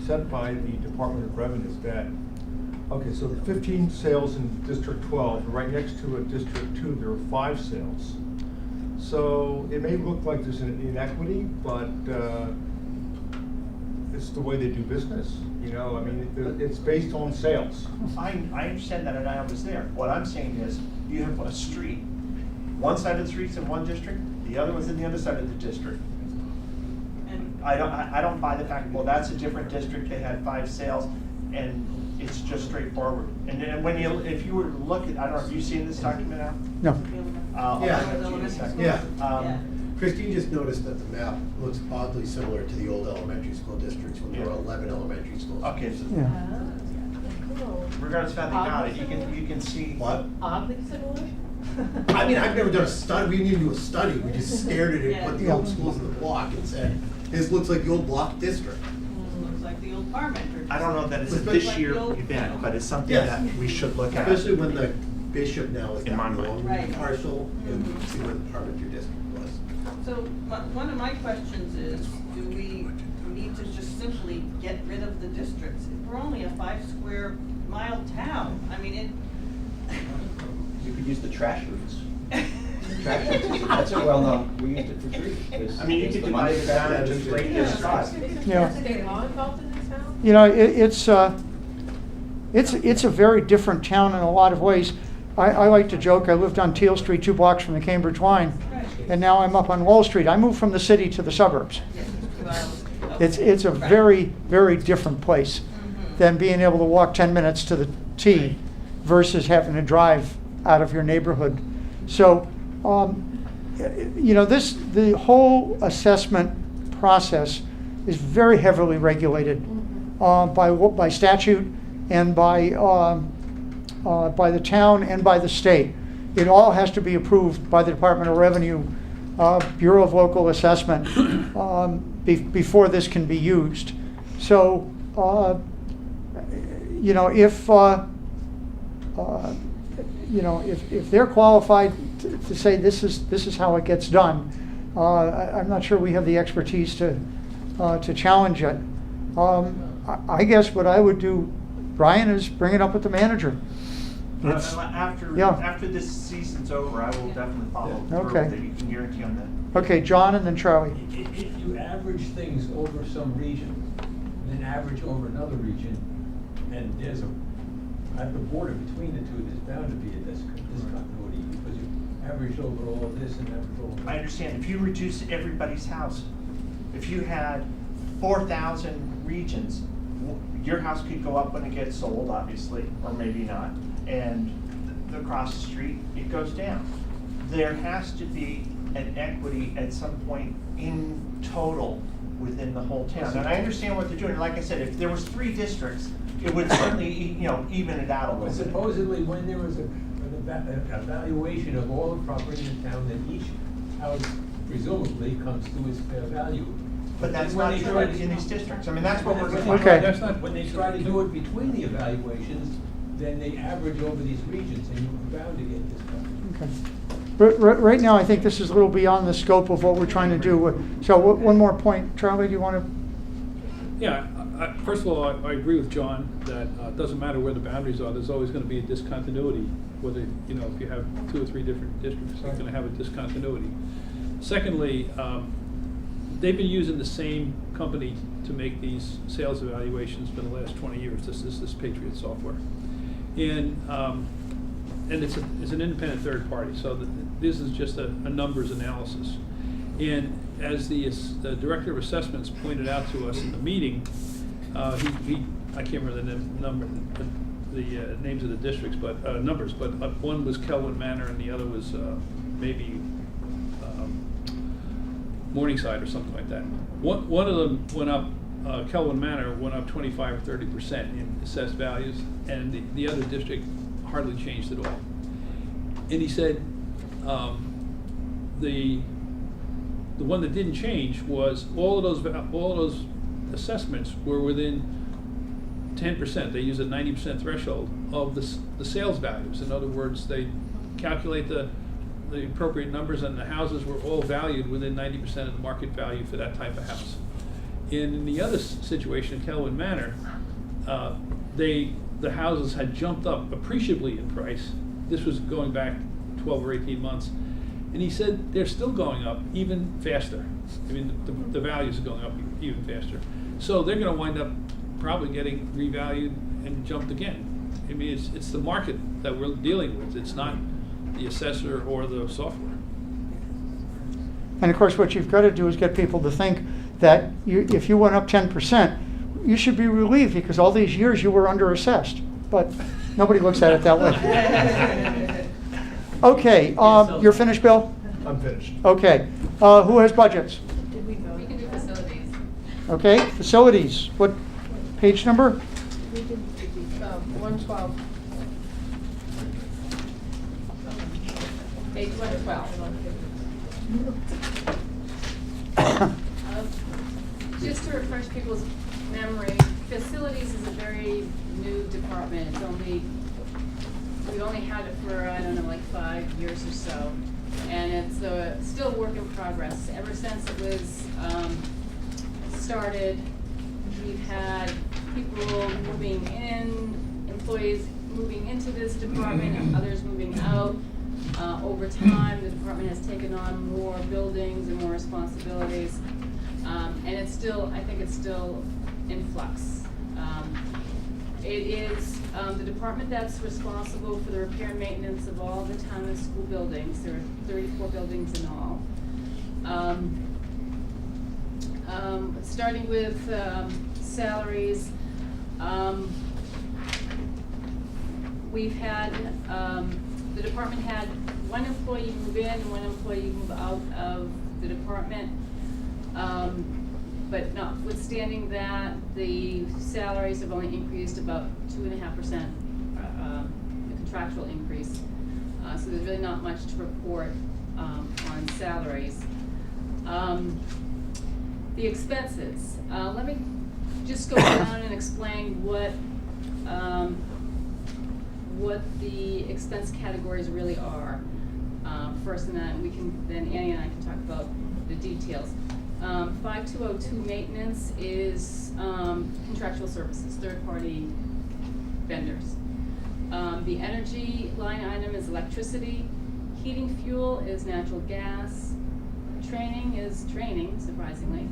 F: said by the Department of Revenue that, okay, so the 15 sales in District 12, and right next to it, District 2, there were 5 sales. So it may look like there's an inequity, but it's the way they do business. I mean, it's based on sales.
E: I understand that, and I was there. What I'm saying is, you have a street. One side of the street's in one district, the other one's in the other side of the district.
K: And
E: I don't buy the fact, well, that's a different district, they had 5 sales, and it's just straightforward. And then if you were to look at, I don't know, have you seen this document now?
A: No.
E: I'll
L: Yeah.
E: hand it to you in a second.
L: Yeah. Christine just noticed that the map looks oddly similar to the old elementary school districts when there were 11 elementary schools.
E: Okay, so
A: Yeah.
E: regardless of how they got it, you can see.
L: What?
D: Oddly similar?
L: I mean, I've never done a study. We didn't do a study. We just stared at it,
K: Yeah.
L: put the old schools in the block, and said, "This looks like the old block district."
K: looks like the old Parmenter.
E: I don't know that it's a
L: But-
E: this year event, but it's something
L: Yes.
E: that we should look at.
L: Especially when the bishop now is
E: In my
L: got
E: mind.
L: their own
K: Right.
L: parcel, and
K: Mhm.
L: see where the Parmenter district was.
K: So one of my questions is, do we need to just simply get rid of the districts? We're only a 5-square-mile town. I mean,
J: You could use the trash routes. Trash routes, that's a well-known, we used it for free.
E: I mean, you could divide it down into radius cost.
A: Yeah.
D: Is state law involved in this now?
A: You know, it's a very different town in a lot of ways. I like to joke, I lived on Teal Street, 2 blocks from the Cambridge line, and now I'm up on Wall Street. I moved from the city to the suburbs. It's a very, very different place than being able to walk 10 minutes to the T versus having to drive out of your neighborhood. So, you know, the whole assessment process is very heavily regulated by statute and by the town and by the state. It all has to be approved by the Department of Revenue, Bureau of Local Assessment, before this can be used. So, you know, if they're qualified to say this is how it gets done, I'm not sure we have the expertise to challenge it. I guess what I would do, Brian, is bring it up with the manager.
E: After this season's over, I will definitely follow through
A: Okay.
E: with it. You can guarantee on that.
A: Okay, John and then Charlie.
C: If you average things over some region, then average over another region, and there's at the border between the two, there's bound to be a discontinuity, because you average over all this and average over.
E: I understand. If you reduce everybody's house, if you had 4,000 regions, your house could go up when it gets sold, obviously, or maybe not, and across the street, it goes down. There has to be an equity at some point in total within the whole town. And I understand what they're doing. Like I said, if there was 3 districts, it would certainly, even it out a
C: But
E: little bit.
C: supposedly, when there was an evaluation of all the property in town, then each house presumably comes to its fair value.
E: But that's
C: When
E: not
C: they
E: true
C: try
E: in these districts. I mean, that's what we're going to
A: Okay.
B: That's not.
C: When they try to do it between the evaluations, then they average over these regions, and you're bound to get this done.
A: Okay. Right now, I think this is a little beyond the scope of what we're trying to do. So one more point. Charlie, do you want to?
B: Yeah, first of all, I agree with John that it doesn't matter where the boundaries are, there's always gonna be a discontinuity. Whether, if you have 2 or 3 different districts, you're gonna have a discontinuity. Secondly, they've been using the same company to make these sales evaluations for the last 20 years. This is Patriot Software. And it's an independent third party, so this is just a numbers analysis. And as the Director of Assessments pointed out to us in the meeting, I can't remember the names of the districts, but numbers, but one was Kelwin Manor and the other was maybe Morningside or something like that. One of them went up, Kelwin Manor went up 25 or 30% in assessed values, and the other district hardly changed at all. And he said the one that didn't change was all of those assessments were within 10%. They use a 90% threshold of the sales values. In other words, they calculate the appropriate numbers, and the houses were all valued within 90% of the market value for that type of house. In the other situation, Kelwin Manor, the houses had jumped up appreciably in price. This was going back 12 or 18 months. And he said they're still going up even faster. I mean, the values are going up even faster. So they're going to wind up probably getting revalued and jumped again. I mean, it's the market that we're dealing with. It's not the assessor or the software.
A: And of course, what you've got to do is get people to think that if you went up 10%, you should be relieved because all these years you were under-assessed. But nobody looks at it that way. Okay, you're finished, Bill?
F: I'm finished.
A: Okay. Who has budgets?
D: Did we vote? We can do facilities.
A: Okay, facilities. What page number?
D: We did 112. Page 112.
M: Just to refresh people's memory, facilities is a very new department. We've only had it for, I don't know, like 5 years or so. And it's still a work in progress. Ever since it was started, we've had people moving in, employees moving into this department, and others moving out. Over time, the department has taken on more buildings and more responsibilities. And it's still, I think it's still in flux. It is the department that's responsible for the repair and maintenance of all the town and school buildings. There are 34 buildings in all. Starting with salaries, we've had, the department had one employee move in, one employee move out of the department. But notwithstanding that, the salaries have only increased about 2.5%, the contractual increase. So there's really not much to report on salaries. The expenses. Let me just go down and explain what the expense categories really are first, and then Annie and I can talk about the details. 5202 maintenance is contractual services, third-party vendors. The energy line item is electricity. Heating fuel is natural gas. Training is training, surprisingly.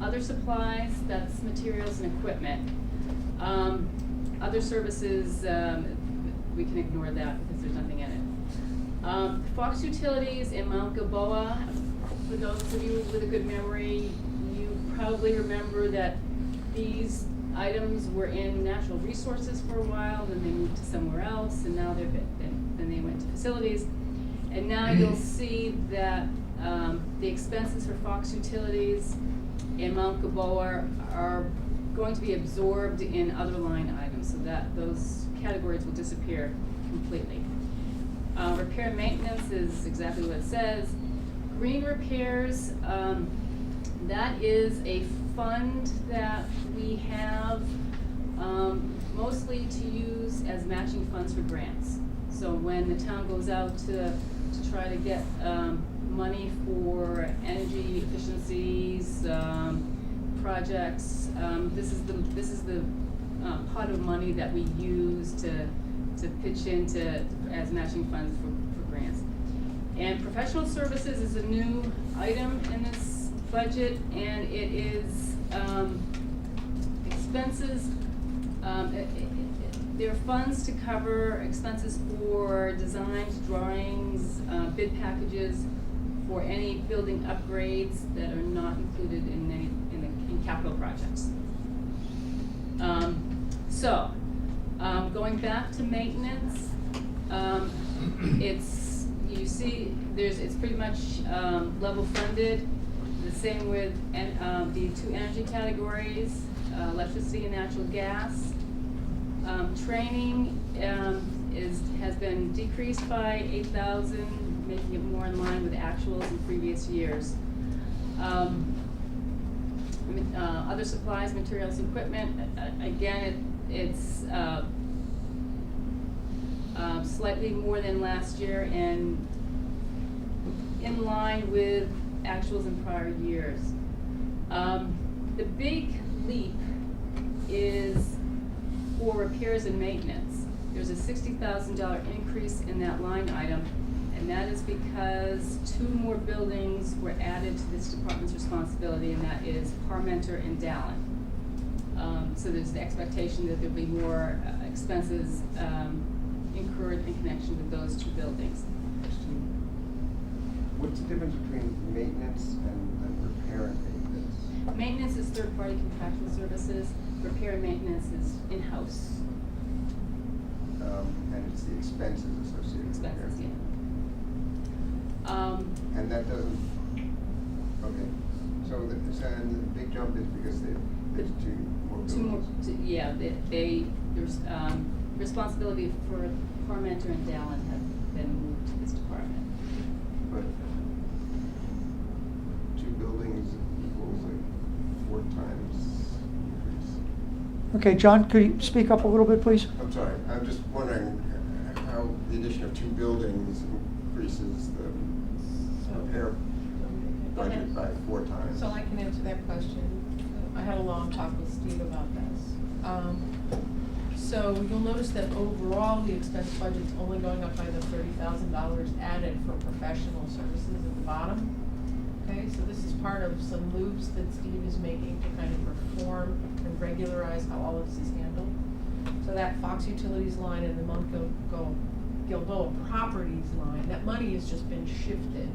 M: Other supplies, that's materials and equipment. Other services, we can ignore that because there's nothing in it. Fox Utilities in Mount Gilboa, for those of you with a good memory, you probably remember that these items were in natural resources for a while, then they moved to somewhere else, and now then they went to facilities. And now you'll see that the expenses for Fox Utilities in Mount Gilboa are going to be absorbed in other line items, so that those categories will disappear completely. Repair and maintenance is exactly what it says. Green repairs, that is a fund that we have mostly to use as matching funds for grants. So when the town goes out to try to get money for energy efficiencies, projects, this is the pot of money that we use to pitch into as matching funds for grants. And professional services is a new item in this budget, and it is expenses. There are funds to cover expenses for designs, drawings, bid packages for any building upgrades that are not included in capital projects. Going back to maintenance, it's pretty much level funded. The same with the two energy categories, electricity and natural gas. Training has been decreased by 8,000, making it more in line with actuals in previous years. Other supplies, materials, equipment, again, it's slightly more than last year and in line with actuals in prior years. The big leap is for repairs and maintenance. There's a $60,000 increase in that line item, and that is because 2 more buildings were added to this department's responsibility, and that is Parmenter and Dallin. So there's the expectation that there'll be more expenses incurred in connection with those 2 buildings.
I: What's the difference between maintenance and repair and maintenance?
M: Maintenance is third-party contractual services. Repair and maintenance is in-house.
I: And it's the expenses associated with repair.
M: Expenses, yeah.
I: And that doesn't, okay, so and the big jump is because there's 2 more buildings?
M: 2 more, yeah, there's responsibility for Parmenter and Dallin have been moved to this department.
I: But 2 buildings equals like 4 times increase.
A: Okay, John, could you speak up a little bit, please?
I: I'm sorry, I'm just wondering how the addition of 2 buildings increases the repair
D: Go ahead.
I: budget by 4 times.
D: So I can answer that question. I had a long talk with Steve about this. So you'll notice that overall, the expense budget's only going up by the $30,000 added for professional services at the bottom. Okay, so this is part of some moves that Steve is making to kind of reform and regularize how all of this is handled. So that Fox Utilities line and the Gilboa Properties line, that money has just been shifted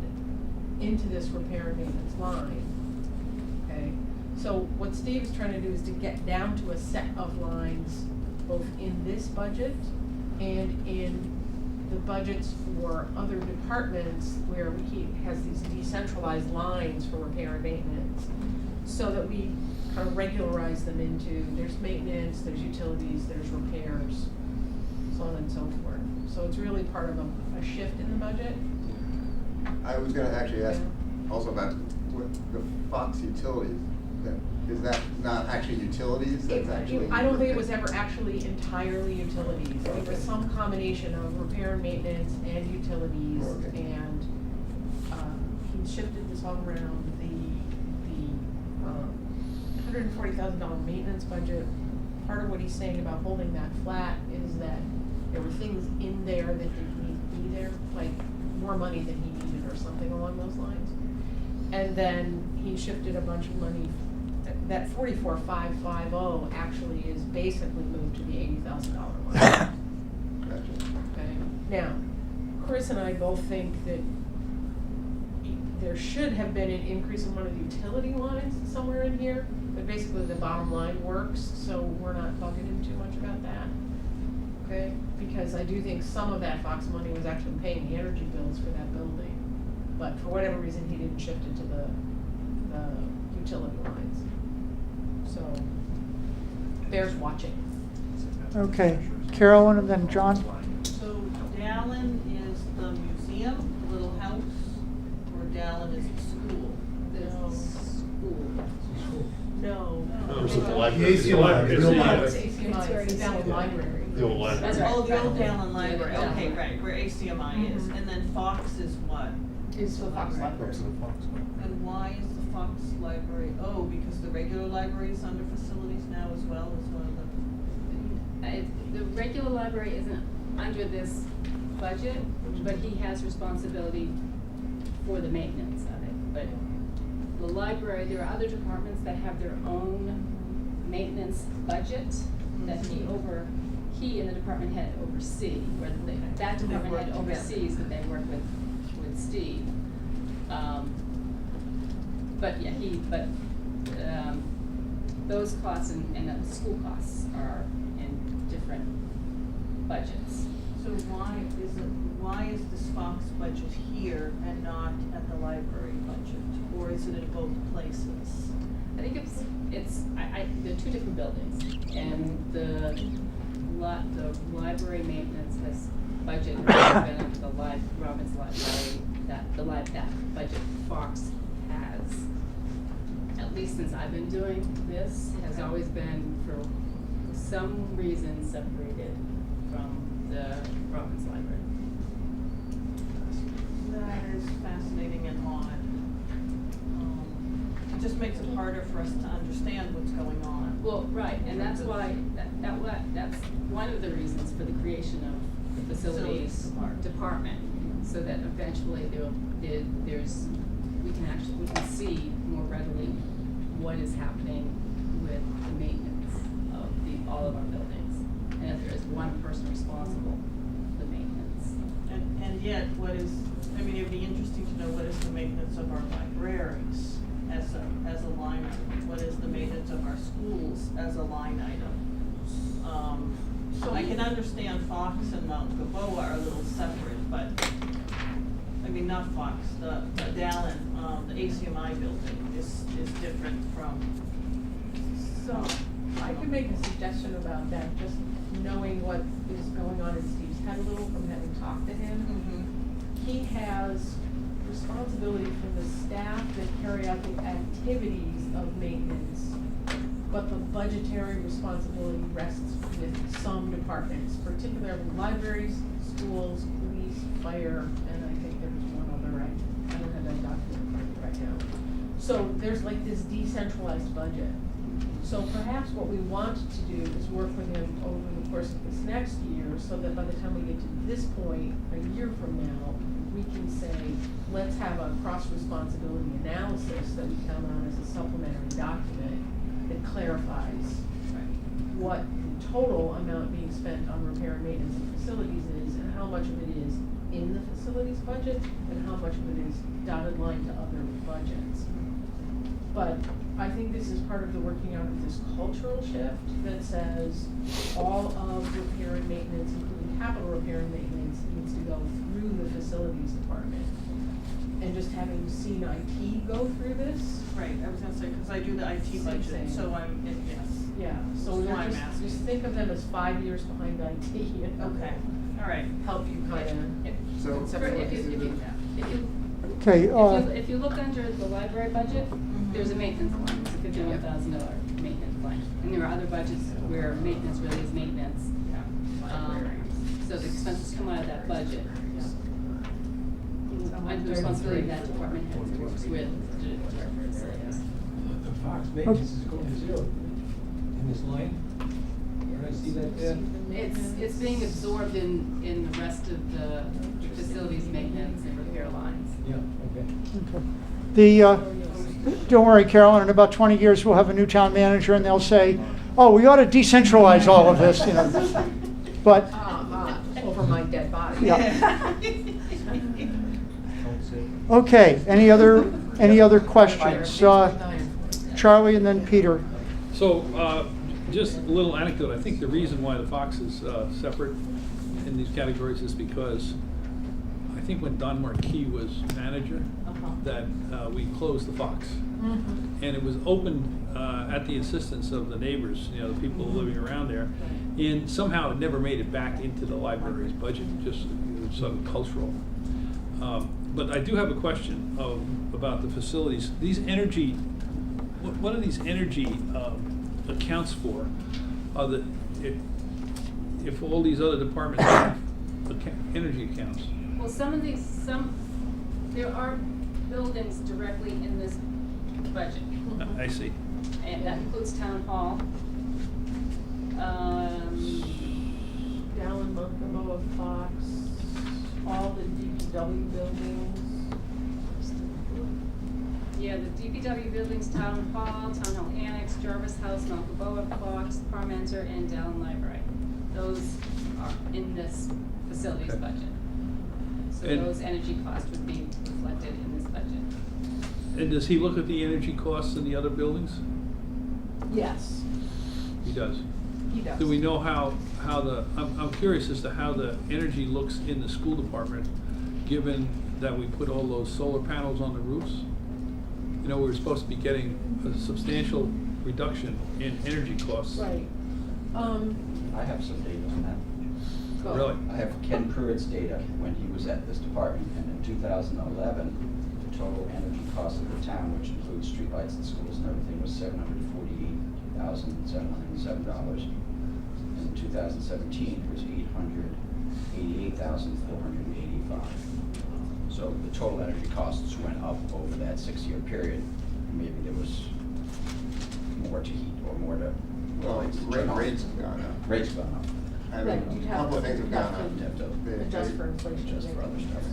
D: into this repair and maintenance line. Okay, so what Steve is trying to do is to get down to a set of lines, both in this budget and in the budgets for other departments where he has these decentralized lines for repair and maintenance, so that we kind of regularize them into, there's maintenance, there's utilities, there's repairs, so on and so forth. So it's really part of a shift in the budget.
I: I was gonna actually ask
D: Yeah.
I: also about what the Fox utilities, is that not actually utilities, that's actually?
D: I don't think it was ever actually entirely utilities. It was some combination of repair and maintenance and utilities.
I: Okay.
D: And he shifted this all around. The $140,000 maintenance budget, part of what he's saying about holding that flat is that there were things in there that didn't need to be there, like more money than he needed or something along those lines. And then he shifted a bunch of money. That 44,550 actually is basically moved to the $80,000 line.
I: Gotcha.
D: Okay, now, Chris and I both think that there should have been an increase in one of the utility lines somewhere in here, but basically the bottom line works, so we're not bugging him too much about that. Okay, because I do think some of that Fox money was actually paying the energy bills for that building, but for whatever reason, he didn't shift it to the utility lines. So, bears watching.
A: Okay, Carolyn and then John.
K: So Dallin is the museum, the little house, or Dallin is the school?
M: The
D: No.
M: school.
D: No.
G: Or is it the
F: The
G: library?
F: ACMi,
G: The library.
F: the
D: No,
F: library.
D: it's ACMi, it's the Dallin Library.
G: The old library.
M: That's right.
K: Oh, the old Dallin
M: Yeah,
K: Library,
M: the
K: okay,
M: Dallin.
K: right, where ACMi is,
D: Mhm.
K: and then Fox is what?
D: It's the Fox Library.
K: And why is the Fox Library, oh, because the regular library is under facilities now as well as one of the.
M: The regular library isn't under this budget, but he has responsibility for the maintenance of it. But the library, there are other departments that have their own maintenance budget that he and the department head oversee, where that department head oversees, but they work with Steve. But yeah, those costs and the school costs are in different budgets.
K: So why is this Fox budget here and not at the library budget, or is it in both places?
M: I think they're two different buildings, and the library maintenance has budget has been under the Robbins Library, that budget Fox has, at least since I've been doing this, has always been for some reason separated from the Robbins Library.
K: That is fascinating and odd. It just makes it harder for us to understand what's going on.
M: Well, right, and that's why, that's one of the reasons for the creation of the facilities department, so that eventually we can see more readily what is happening with the maintenance of all of our buildings, and if there is one person responsible for the maintenance.
K: And yet, it'd be interesting to know what is the maintenance of our libraries as a line item? What is the maintenance of our schools as a line item? I can understand Fox and Mount Gilboa are a little separate, but, not Fox, the Dallin, the ACMi building is different from.
D: So, I can make a suggestion about that, just knowing what is going on in Steve's head a little from having talked to him. He has responsibility for the staff that carry out the activities of maintenance, but the budgetary responsibility rests with some departments, particularly libraries, schools, police, fire, and I think So there's like this decentralized budget. So perhaps what we want to do is work with him over the course of this next year, so that by the time we get to this point, a year from now, we can say, let's have a cross-responsibility analysis that we count on as a supplementary document that clarifies what the total amount being spent on repair and maintenance of facilities is, and how much of it is in the facilities budget, and how much of it is dotted line to other budgets. But I think this is part of the working out of this cultural shift that says all of repair and maintenance, including capital repair and maintenance, needs to go through the facilities department. And just having seen IT go through this.
K: Right, I was gonna say, cause I do the IT
D: Same
K: budget,
D: thing.
K: so yes.
D: Yeah, so
K: That's why I'm
D: just
K: asking.
D: think of them as 5 years behind IT, you know?
K: Okay, all right.
D: Help you kind
I: So-
D: of conceptualize
M: If
D: it.
M: you,
A: Okay,
M: if you look under the library budget, there's a maintenance line, it's a $51,000 maintenance line. And there are other budgets where maintenance really is maintenance. So the expenses come out of that budget. And the responsibility of that department heads works with the director of facilities.
C: The Fox maintenance is going to zero in this line. Where I see that there?
M: It's being absorbed in the rest of the facilities maintenance and repair lines.
C: Yeah, okay.
A: the, don't worry, Carolyn, in about 20 years, we'll have a new town manager, and they'll say, oh, we ought to decentralize all of this, you know. But,
D: Over my dead body.
A: yeah. Okay, any other questions? Charlie and then Peter.
B: So, just a little anecdote, I think the reason why the Fox is separate in these categories is because I think when Don Marquis was manager, that we closed the Fox. And it was opened at the insistence of the neighbors, you know, the people living around there. And somehow it never made it back into the library's budget, just it was sort of cultural. But I do have a question about the facilities. These energy, what are these energy accounts for? If all these other departments have energy accounts?
M: Well, there are buildings directly in this budget.
B: I see.
M: And that includes town hall.
D: Dallin, Montalvo, Fox, all the DPW buildings.
M: Yeah, the DPW buildings, town hall annex, Jarvis House, Mount Gilboa, Fox, Parmenter, and Dallin Library. Those are in this facilities
B: Okay.
M: budget. So
B: And-
M: those energy costs would be reflected in this budget.
B: And does he look at the energy costs in the other buildings?
D: Yes,
B: He does.
D: he does.
B: Do we know how I'm curious as to how the energy looks in the school department, given that we put all those solar panels on the roofs? You know, we're supposed to be getting a substantial reduction in energy costs.
D: Right.
J: I have some data on that.
D: Go.
B: Really?
J: I have Ken Pruitt's data when he was at this department, and in 2011, the total energy cost of the town, which includes streetlights and schools and everything, was $748,707. In 2017, it was $888,485. So the total energy costs went up over that 6-year period. Maybe there was more to heat or more to.
I: Well,
J: turn on.
I: rates have gone up.
J: Rates have gone up.
I: I
D: Right,
I: mean,
D: you'd
I: a
D: have
I: couple of
D: to-
I: things have
D: you'd
I: gone
D: have
I: up.
J: You'd have to
D: Adjust for inflation.
J: adjust for other stuff.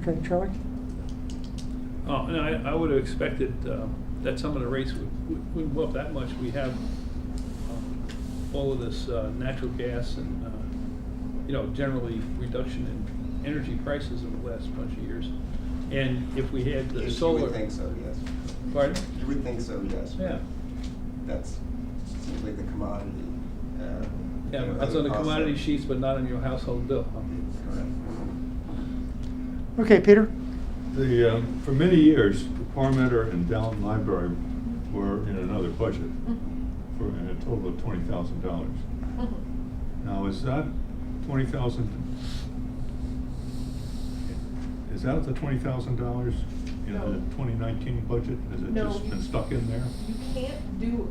A: Okay, Charlie?
B: Oh, and I would have expected that some of the rates wouldn't go up that much. We have all of this natural gas and, you know, generally reduction in energy prices over the last bunch of years. And if we had the
I: Yes,
B: solar.
I: You would think so, yes.
B: Pardon?
I: You would think so, yes.
B: Yeah.
I: That's simply the commodity.
B: Yeah,
I: and
B: that's
I: other
B: on the
I: costs
B: commodity
I: that-
B: sheets, but not on your household bill. Huh?
I: Correct.
A: Okay, Peter?
H: For many years, the Parmenter and Dallin Library were in another budget for a total of $20,000. Now, is that 20,000? Is that the $20,000 in
D: No.
H: the 2019 budget? Has it
D: No,
H: just been stuck in there?
D: You can't do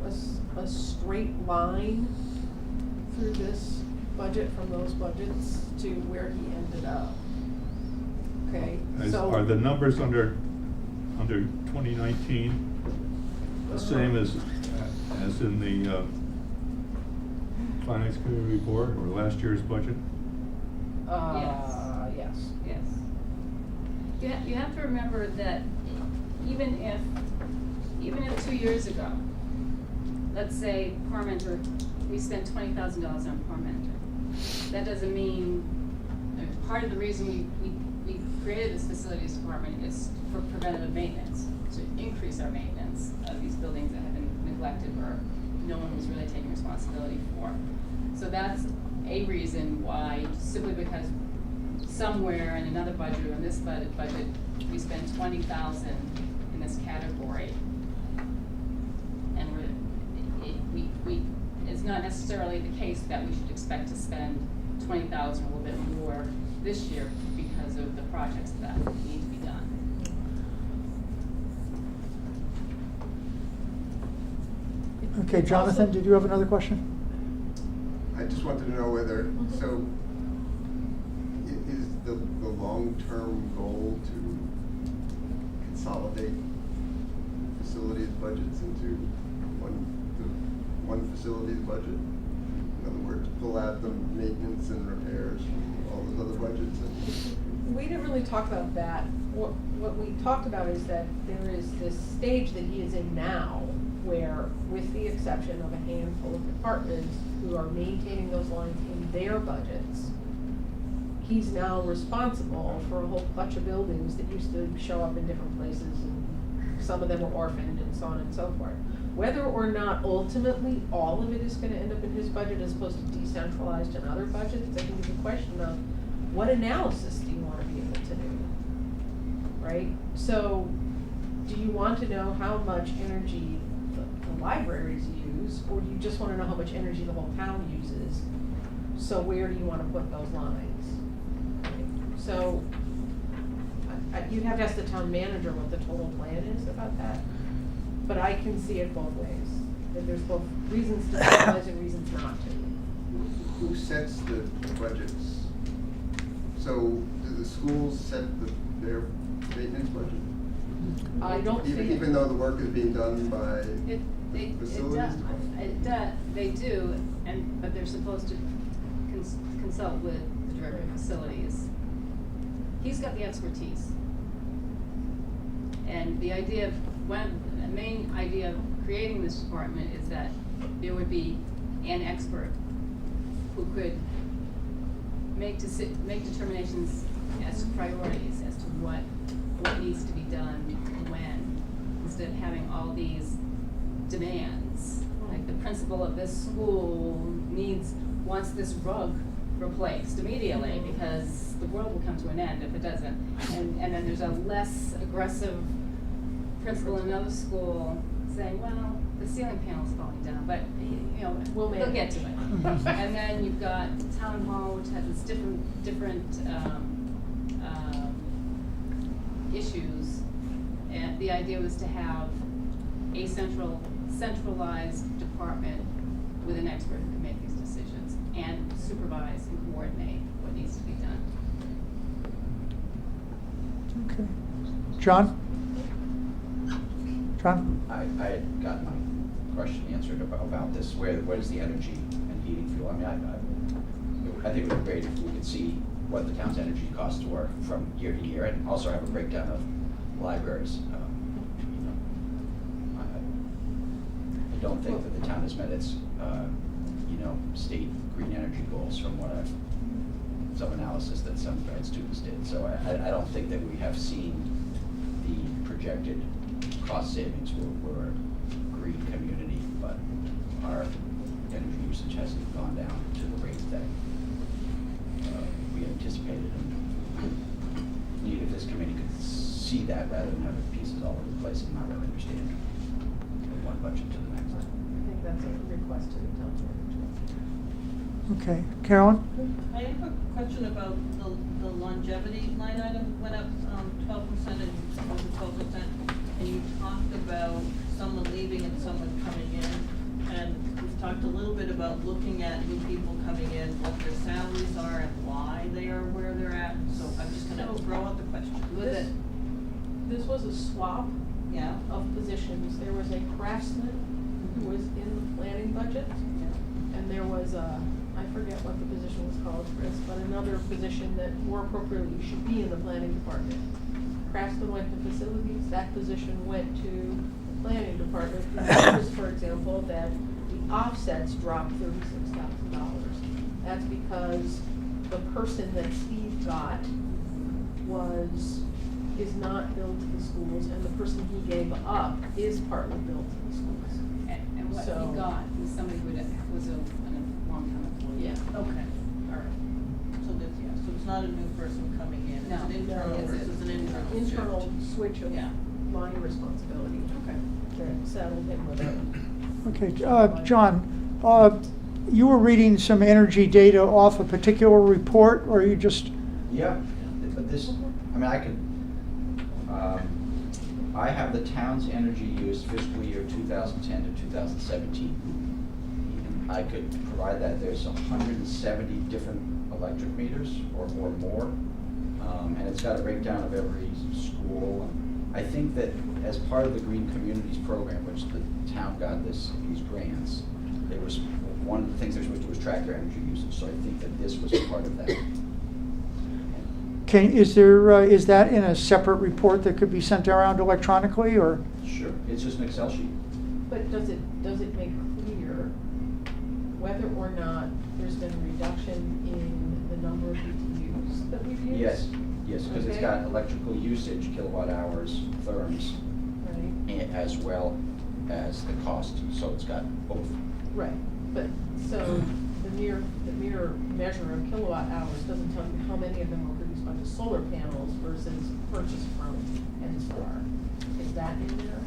D: a straight line through this budget from those budgets to where he ended up. Okay, so.
H: Are the numbers under under 2019, the same as in the Finance Committee report or last year's budget?
M: Yes. You have to remember that even if 2 years ago, let's say Parmenter, we spent $20,000 on Parmenter. That doesn't mean, part of the reason we created this facilities department is for preventative maintenance, to increase our maintenance of these buildings that have been neglected or no one was really taking responsibility for. So that's a reason why, simply because somewhere in another budget or in this budget, we spent $20,000 in this category. And it's not necessarily the case that we should expect to spend $20,000 a little bit more this year because of the projects that need to be done.
A: Okay, Jonathan, did you have another question?
I: I just wanted to know whether, so is the long-term goal to consolidate facilities budgets into one facilities budget? In other words, pull out the maintenance and repairs from all those other budgets and.
D: We didn't really talk about that. What we talked about is that there is this stage that he is in now where, with the exception of a handful of departments who are maintaining those lines in their budgets, he's now responsible for a whole bunch of buildings that used to show up in different places, and some of them were orphaned and so on and so forth. Whether or not ultimately all of it is gonna end up in his budget as opposed to decentralized in other budgets, I think is a question of what analysis do you wanna be able to do, right? So, do you want to know how much energy the libraries use, or do you just wanna know how much energy the whole town uses? So where do you wanna put those lines? So, you'd have to ask the town manager what the total plan is about that, but I can see it both ways, that there's both reasons to centralize and reasons not to.
I: Who sets the budgets? So do the schools set their maintenance budget?
D: I don't see.
I: Even though the work is being done by facilities?
M: They do, but they're supposed to consult with the director of facilities. He's got the expertise. And the main idea of creating this department is that there would be an expert who could make determinations as to priorities, as to what needs to be done when, instead of having all these demands. Like the principal of this school wants this rug replaced immediately because the world will come to an end if it doesn't. And then there's a less aggressive principal in another school saying, well, the ceiling panel's falling down, but we'll get to it. And then you've got town hall, which has its different issues. And the idea was to have a centralized department with an expert who can make these decisions and supervise and coordinate what needs to be done.
A: Okay. John?
J: I had got my question answered about this, where is the energy and heating fuel? I mean, I think it would be great if we could see what the town's energy costs were from year to year, and also have a breakdown of libraries. I don't think that the town has met its, state green energy goals from some analysis that some grad students did. So I don't think that we have seen the projected cost savings. We're a green community, but our energy usage hasn't gone down to the rate that we anticipated. And if this committee could see that rather than have it pieces all over the place and not really understand from one budget to the next.
D: I think that's a request to the town manager.
A: Okay, Carolyn?
K: I have a question about the longevity line item went up 12% and over 12%, and you talked about someone leaving and someone coming in, and we've talked a little bit about looking at new people coming in, what their salaries are and why they are where they're at. So I'm just going to throw out the question.
D: this was a swap
K: Yeah.
D: of positions. There was a craftsman who was in the planning budget, and there was a, I forget what the position was called, Chris, but another position that more appropriately should be in the planning department. Craftsman went to facilities, that position went to the planning department. Notice, for example, that the offsets dropped $36,000. That's because the person that Steve got is not billed to the schools, and the person he gave up is partly billed to the schools.
M: And what
D: So-
M: he got was somebody who was a long-time employee.
D: Yeah.
K: Okay, all right. So that's, yeah, so it's not a new person coming in, it's
M: No.
K: an internal
D: No, it's
K: versus an internal shift.
D: internal switch of
K: Yeah.
D: line responsibility.
K: Okay.
D: That settled him with it.
A: Okay, John, you were reading some energy data off a particular report, or you just,
J: Yeah, but this, I mean, I could, I have the town's energy use fiscal year 2010 to 2017. I could provide that. There's 170 different electric meters or more. And it's got a breakdown of every school. I think that as part of the Green Communities program, which the town got these grants, there was, one of the things they're supposed to do was track their energy usage. So I think that this was part of that.
A: is that in a separate report that could be sent around electronically, or?
J: Sure, it's just an Excel sheet.
D: But does it make clear whether or not there's been a reduction in the number of BTUs that we've used?
J: Yes, because it's
D: Okay.
J: got electrical usage, kilowatt hours, therms,
D: Right,
J: as well as the cost, so it's got both.
D: right, but, so the mere measure of kilowatt hours doesn't tell you how many of them were produced by the solar panels versus purchased from NSTAR. Is that in there?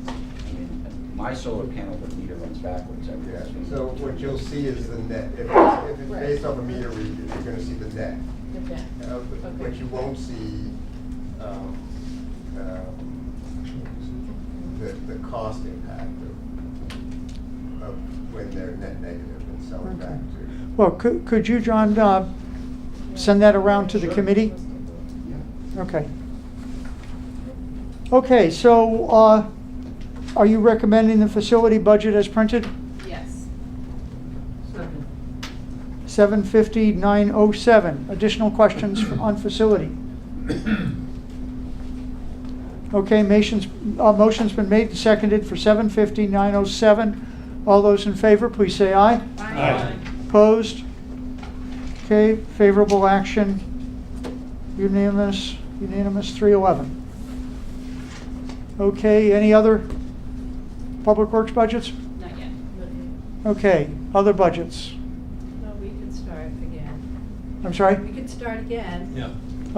J: I mean, my solar panel, the meter runs backwards every
I: Yeah,
J: year.
I: so what you'll see is the net. If it's
D: Right.
I: based on the meter read, you're gonna see the net.
D: Okay.
I: But you won't see, the cost impact of when they're net negative and selling back to.
A: Well, could you, John, send that around to the committee?
J: Yeah.
A: Okay. Okay, so, are you recommending the facility budget as printed?
M: Yes.
C: Second.
A: 750,907. Additional questions on facility? Okay, motion's been made and seconded for 750,907. All those in favor, please say aye.
K: Aye.
A: Opposed? Okay, favorable action, unanimous 311. Okay, any other public works budgets?
M: Not yet.
A: Okay, other budgets.
N: No, we can start again.
A: I'm sorry?
N: We can start again.
B: Yeah.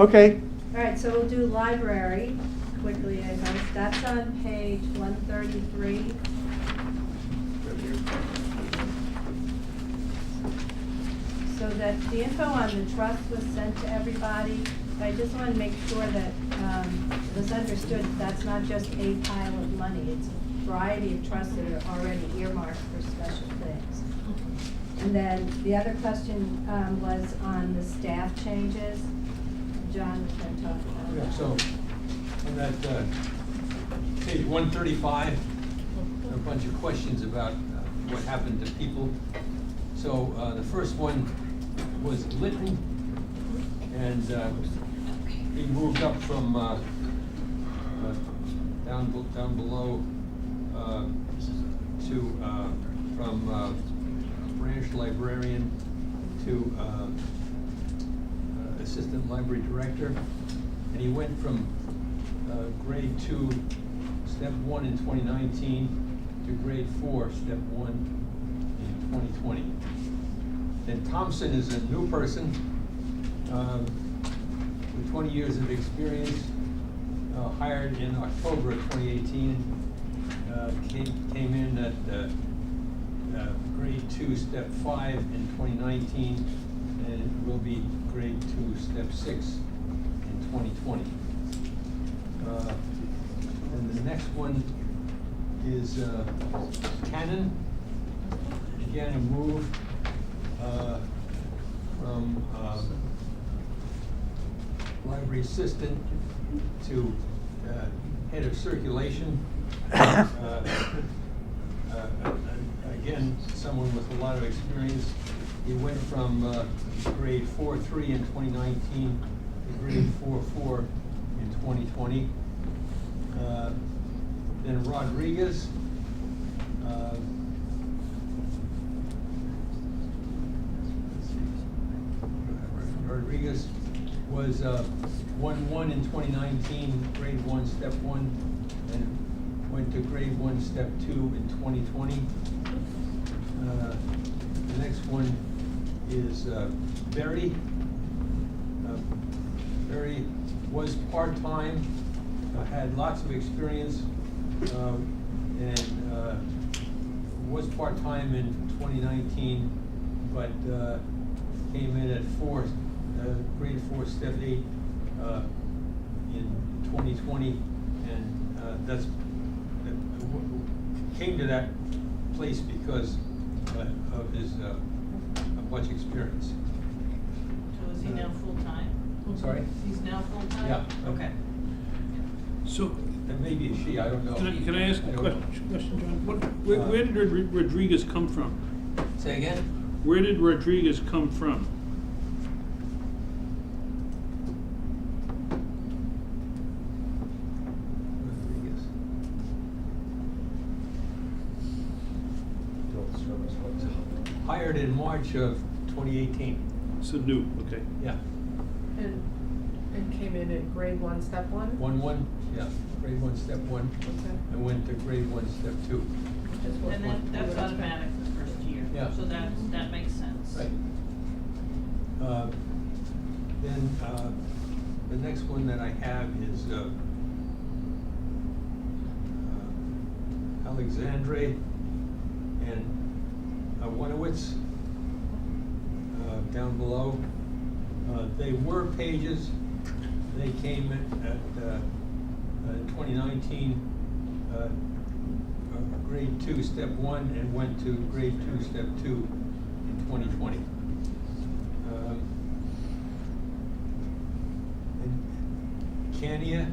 A: Okay,
N: All right, so we'll do library quickly, I guess. That's on page 133. So that the info on the trust was sent to everybody, but I just want to make sure that it was understood that's not just a pile of money. It's a variety of trusts that are already earmarked for special things. And then the other question was on the staff changes. John was going to talk about
B: Yeah,
N: that.
B: so, on that, page 135, a bunch of questions about what happened to people. So, the first one was Litton, and he moved up from, down below, from branch librarian to assistant library director. And he went from grade 2, step 1 in 2019 to grade 4, step 1 in 2020. Then Thompson is a new person with 20 years of experience, hired in October of 2018, came in at grade 2, step 5 in 2019, and will be grade 2, step 6 in 2020. And the next one is Cannon. Again, a move from library assistant to
O: head of circulation. Again, someone with a lot of experience. He went from grade 4-3 in 2019 to grade 4-4 in 2020. Then Rodriguez. Rodriguez was 1-1 in 2019, grade 1, step 1, and went to grade 1, step 2 in 2020. The next one is Berry. Berry was part-time, had lots of experience, and was part-time in 2019, but came in at grade 4, step 8 in 2020, and that's came to that place because of his much experience.
K: So is he now full-time?
O: Sorry?
K: He's now full-time?
O: Yeah.
K: Okay.
B: So,
O: And maybe a she, I don't know.
B: can I ask
O: I
B: a
O: don't know.
B: question, John? Where did Rodriguez come from?
O: Say again?
B: Where did Rodriguez come from?
O: Rodriguez. Hired in March of 2018.
B: So new, okay.
O: Yeah.
D: And came in at grade 1, step 1?
O: 1-1, yeah, grade 1, step 1.
D: Okay.
O: I went to grade 1, step 2.
D: Just what-
K: And that's automatic the first year.
O: Yeah.
K: So that makes sense.
O: Right. Then the next one that I have is Alexandre and Wanowitz down below. They were pages. They came at 2019 grade 2, step 1, and went to grade 2, step 2 in 2020. And Kania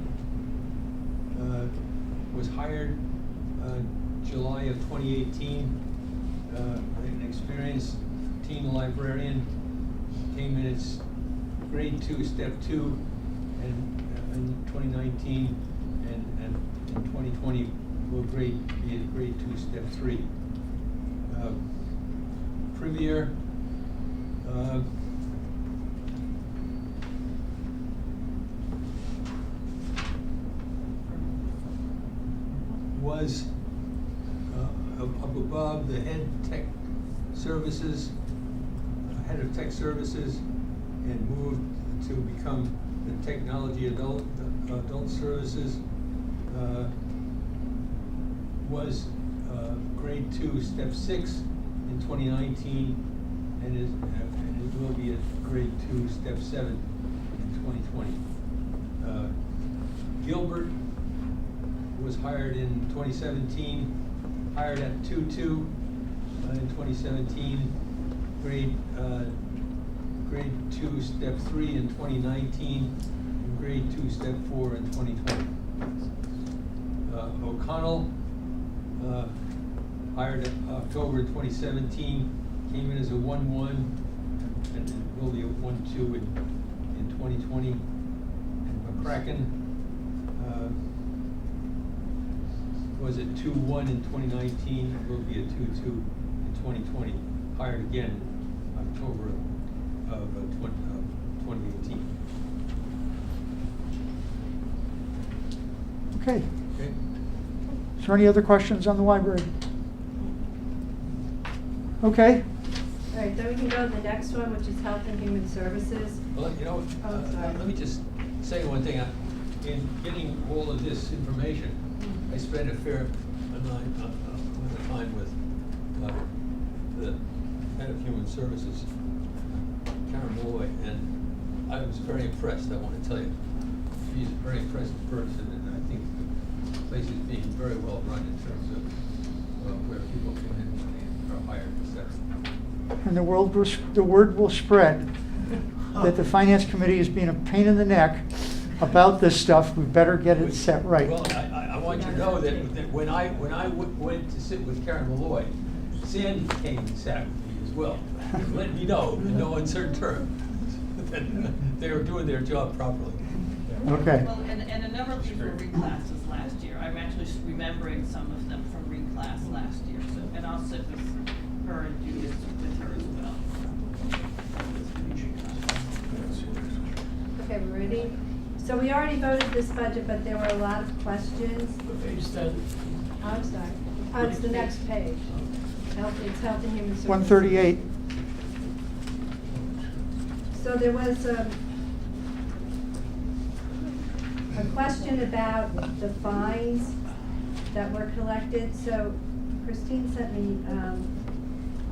O: was hired July of 2018. An experienced teen librarian, came in as grade 2, step 2, and in 2019, and in 2020 will be at grade 2, step 3. Premier was up above the head of tech services, and moved to become the technology adult services. Was grade 2, step 6 in 2019, and it will be at grade 2, step 7 in 2020. Gilbert was hired in 2017, hired at 2-2 in 2017, grade 2, step 3 in 2019, and grade 2, step 4 in 2020. O'Connell, hired in October 2017, came in as a 1-1, and it will be a 1-2 in 2020. And McCracken was at 2-1 in 2019, it will be a 2-2 in 2020. Hired again October of 2018.
A: Okay.
O: Okay.
A: Is there any other questions on the library? Okay.
N: All right, then we can go to the next one, which is Health and Human Services.
O: Well, you know,
N: Oh, sorry.
O: let me just say one thing. In getting all of this information, I spent a fair amount of time with the head of Human Services, Karen Malloy, and I was very impressed, I want to tell you. She's a very impressive person, and I think the place is being very well run in terms of where people come in when they are hired, etc.
A: And the word will spread that the finance committee is being a pain in the neck about this stuff, we better get it set right.
O: Well, I want you to know that when I went to sit with Karen Malloy, Sandy came and sat with me as well. Let me know, in no uncertain terms, that they were doing their job properly.
A: Okay.
K: Well, and a number of these were reclasses last year. I'm actually remembering some of them from reclass last year, so, and I'll sit with her and do this with her as well.
N: Okay, we're ready? So we already voted this budget, but there were a lot of questions.
C: What page is that?
N: I'm sorry. Oh, it's the next page. It's Health and Human Services.
A: 138.
N: So there was a question about the fines that were collected. So Christine sent me,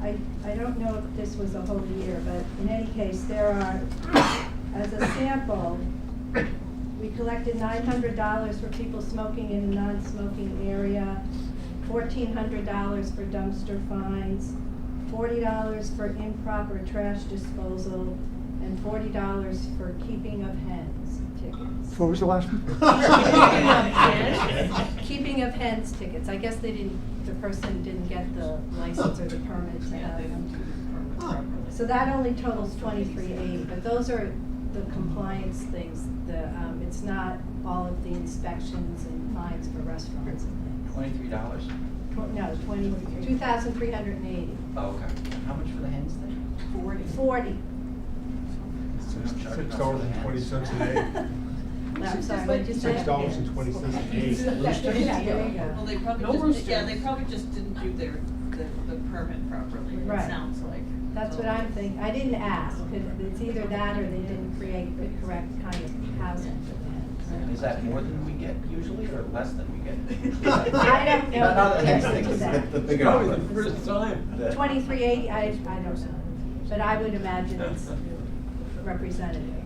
N: I don't know if this was a whole year, but in any case, there are, as a sample, we collected $900 for people smoking in a non-smoking area, $1,400 for dumpster fines, $40 for improper trash disposal, and $40 for keeping of hens tickets.
A: What was the last one?
N: Keeping of hens tickets. I guess the person didn't get the license or the permit to have them. So that only totals $23.80, but those are the compliance things. It's not all of the inspections and fines for restaurants and things.
J: $23?
N: No, 2,380.
J: Oh, okay. How much for the hens then?
N: 40.
F: $6.20 a day.
N: No, I'm sorry, what did you say?
F: $6.20 a day.
N: Yeah, there you
K: Well,
N: go.
K: they probably
C: No
K: just,
C: rooster.
K: yeah, they probably just didn't do the permit properly, it
N: Right.
K: sounds like.
N: That's what I'm thinking. I didn't ask, because it's either that or they didn't create the correct kind of housing for them.
J: Is that more than we get usually, or less than we get?
N: I don't know.
J: Not the hens
N: the
J: thing,
N: answer to that.
J: the bigger
O: Probably
J: number.
O: the first time.
N: 2380, I don't know, but I would imagine it's representative.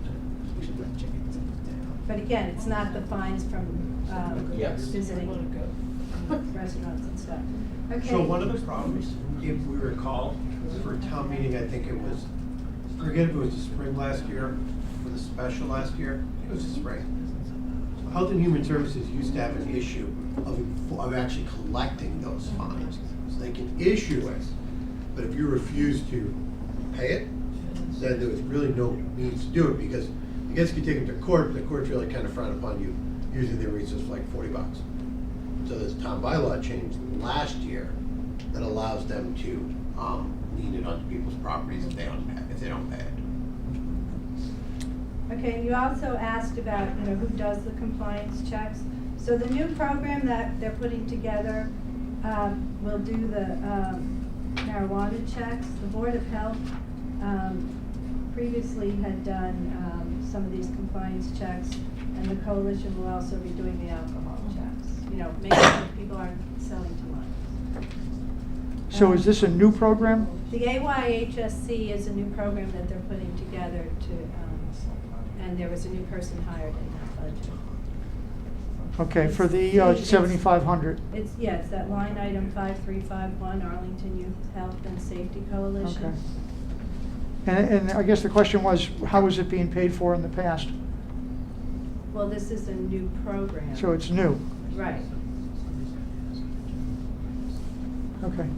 N: But again, it's not the fines from
J: Yes.
N: visiting restaurants and stuff. Okay.
L: So one of the problems, if we recall, for a town meeting, I think it was, forget if it was the spring last year, or the special last year, it was the spring. So Health and Human Services used to have an issue of actually collecting those fines. So they can issue it, but if you refuse to pay it, then there was really no means to do it, because I guess you could take them to court, but the court's really kind of frowned upon you using their resources for like $40. So this town bylaw changed last year that allows them to lien it onto people's properties if they don't pay it.
N: Okay, and you also asked about, who does the compliance checks. So the new program that they're putting together will do the marijuana checks. The Board of Health previously had done some of these compliance checks, and the coalition will also be doing the alcohol checks. Making sure people aren't selling too much.
A: So is this a new program?
N: The AYHSC is a new program that they're putting together and there was a new person hired in that budget.
A: Okay, for the
N: It's-
A: 7,500.
N: It's that line item 5351, Arlington Youth Health and Safety Coalition.
A: Okay. And I guess the question was, how was it being paid for in the past?
N: Well, this is a new program.
A: So it's new.
N: Right.
A: Okay.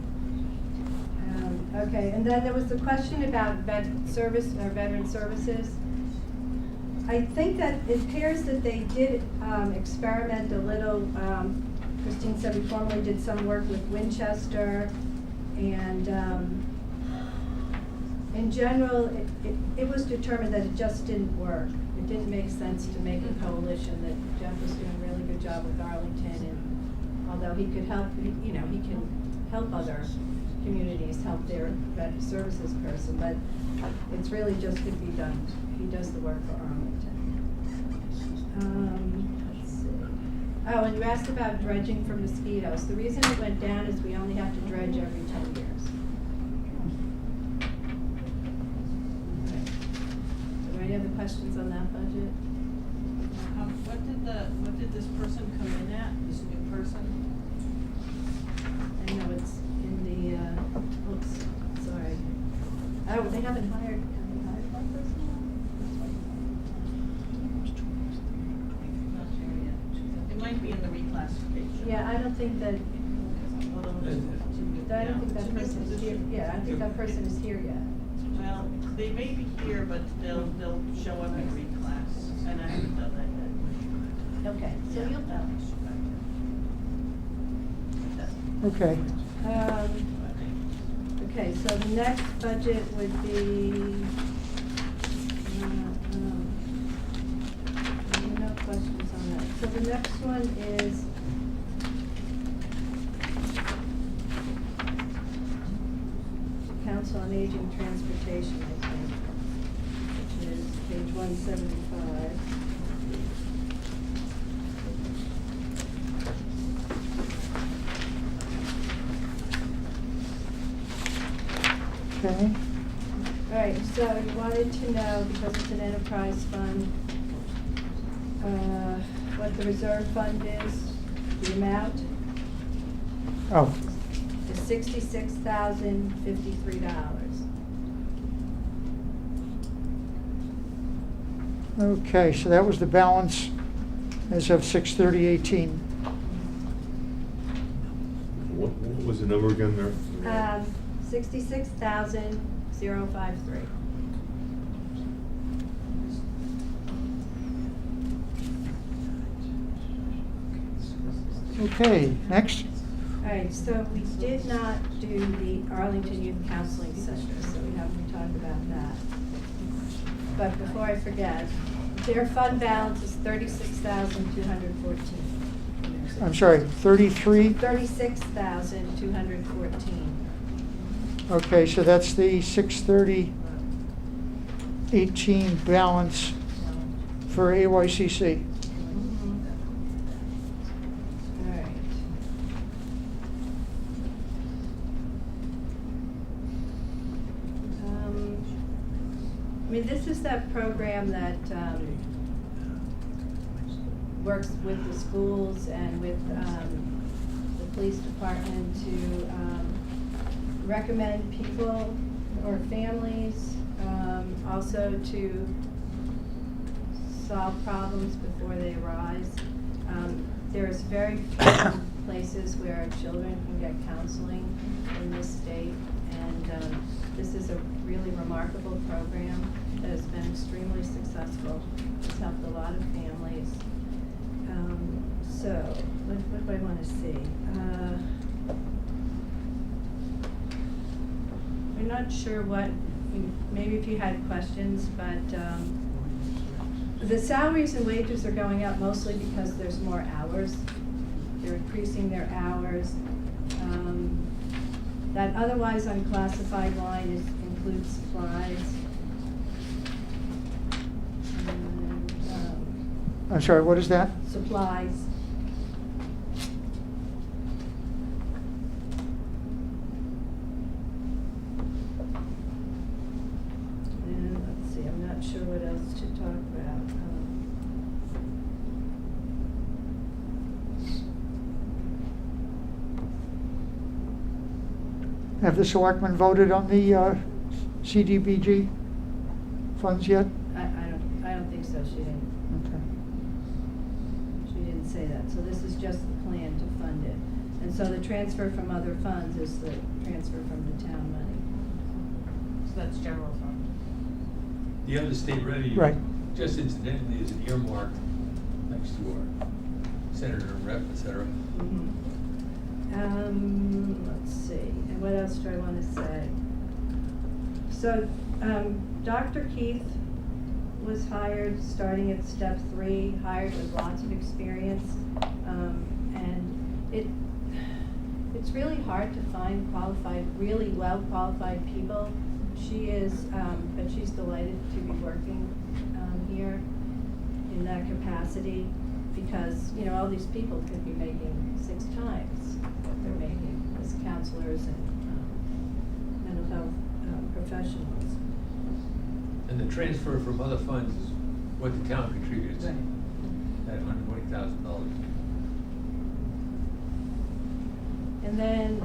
N: Okay, and then there was the question about veteran services. I think that it appears that they did experiment a little. Christine said we formerly did some work with Winchester, and in general, it was determined that it just didn't work. It didn't make sense to make a coalition. That Jeff was doing a really good job with Arlington, and although he could help, he can help other communities help their vet services person, but it's really just could be done. He does the work for Arlington. Let's see. Oh, and you asked about dredging for mosquitoes. The reason it went down is we only have to dredge every 10 years. Okay. Are there any other questions on that budget?
K: What did this person come in at, this new person?
N: I know it's in the, oops, sorry. Oh, they haven't hired that person think that, I don't think that person is here, yeah, I don't think that person is here yet.
K: Well, they may be here, but they'll show up in reclass, and I haven't done that yet.
N: Okay, so you'll know.
A: Okay.
N: Okay, so the next budget would be, no questions on that. So the next one is Council on Aging Transportation, I think, which is page 175.
A: Okay.
N: All right, so you wanted to know, because it's an enterprise fund, what the reserve fund is, the amount
A: Oh,
N: is $66,053.
A: okay, so that was the balance as of 6/30/18.
H: What was the number again there?
N: 66,053.
A: Okay, next.
N: All right, so we did not do the Arlington Youth Counseling Center, so we haven't talked about that. But before I forget, their fund balance is 36,214.
A: I'm sorry, 33?
N: 36,214.
A: Okay, so that's the 6/30/18 balance for AYCC.
N: All right. I mean, this is that program that works with the schools and with the police department to recommend people or families, also to solve problems before they arise. There's very few places where children can get counseling in this state, and this is a really remarkable program that has been extremely successful. It's helped a lot of families. So, what do I want to see? I'm not sure what, maybe if you had questions, but the salaries and wages are going up mostly because there's more hours. They're increasing their hours. That otherwise unclassified line includes supplies. And,
A: I'm sorry, what is that?
N: supplies. And let's see, I'm not sure what else to talk about.
A: Have the selectmen voted on the CDBG funds yet?
N: I don't think so, she didn't.
A: Okay.
N: She didn't say that, so this is just the plan to fund it. And so the transfer from other funds is the transfer from the town money.
D: So that's general fund.
O: The other state revenue.
A: Right.
O: Just incidentally is an earmark next to our senator and rep, et cetera.
N: Let's see, and what else do I want to say? So, Dr. Keith was hired, starting at step 3, hired with lots of experience. And it's really hard to find qualified, really well-qualified people. She is, but she's delighted to be working here in that capacity, because, you know, all these people could be making 6 times what they're making as counselors and mental health professionals.
O: And the transfer from other funds is what the town contributes.
N: Right.
O: That $120,000.
N: And then,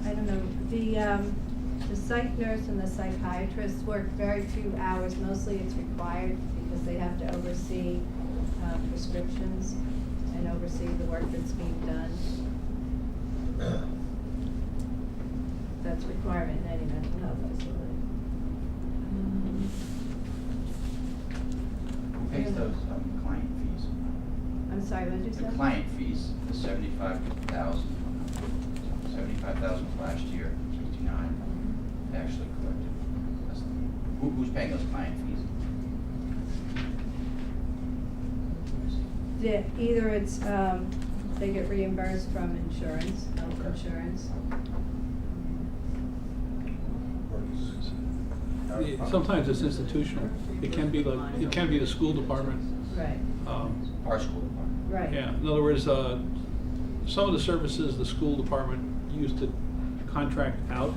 N: I don't know, the psych nurse and the psychiatrist work very few hours. Mostly it's required because they have to oversee prescriptions and oversee the work that's being done. That's a requirement in any mental health facility.
J: Who pays those client fees?
N: I'm sorry, what did you say?
J: The client fees, the 75,000 last year, 69 actually collected. Who's paying those client fees?
N: Either it's, they get reimbursed from insurance, health insurance.
B: Sometimes it's institutional. It can be the school department.
N: Right,
J: Our school department.
N: right.
B: Yeah, in other words, some of the services the school department used to contract out,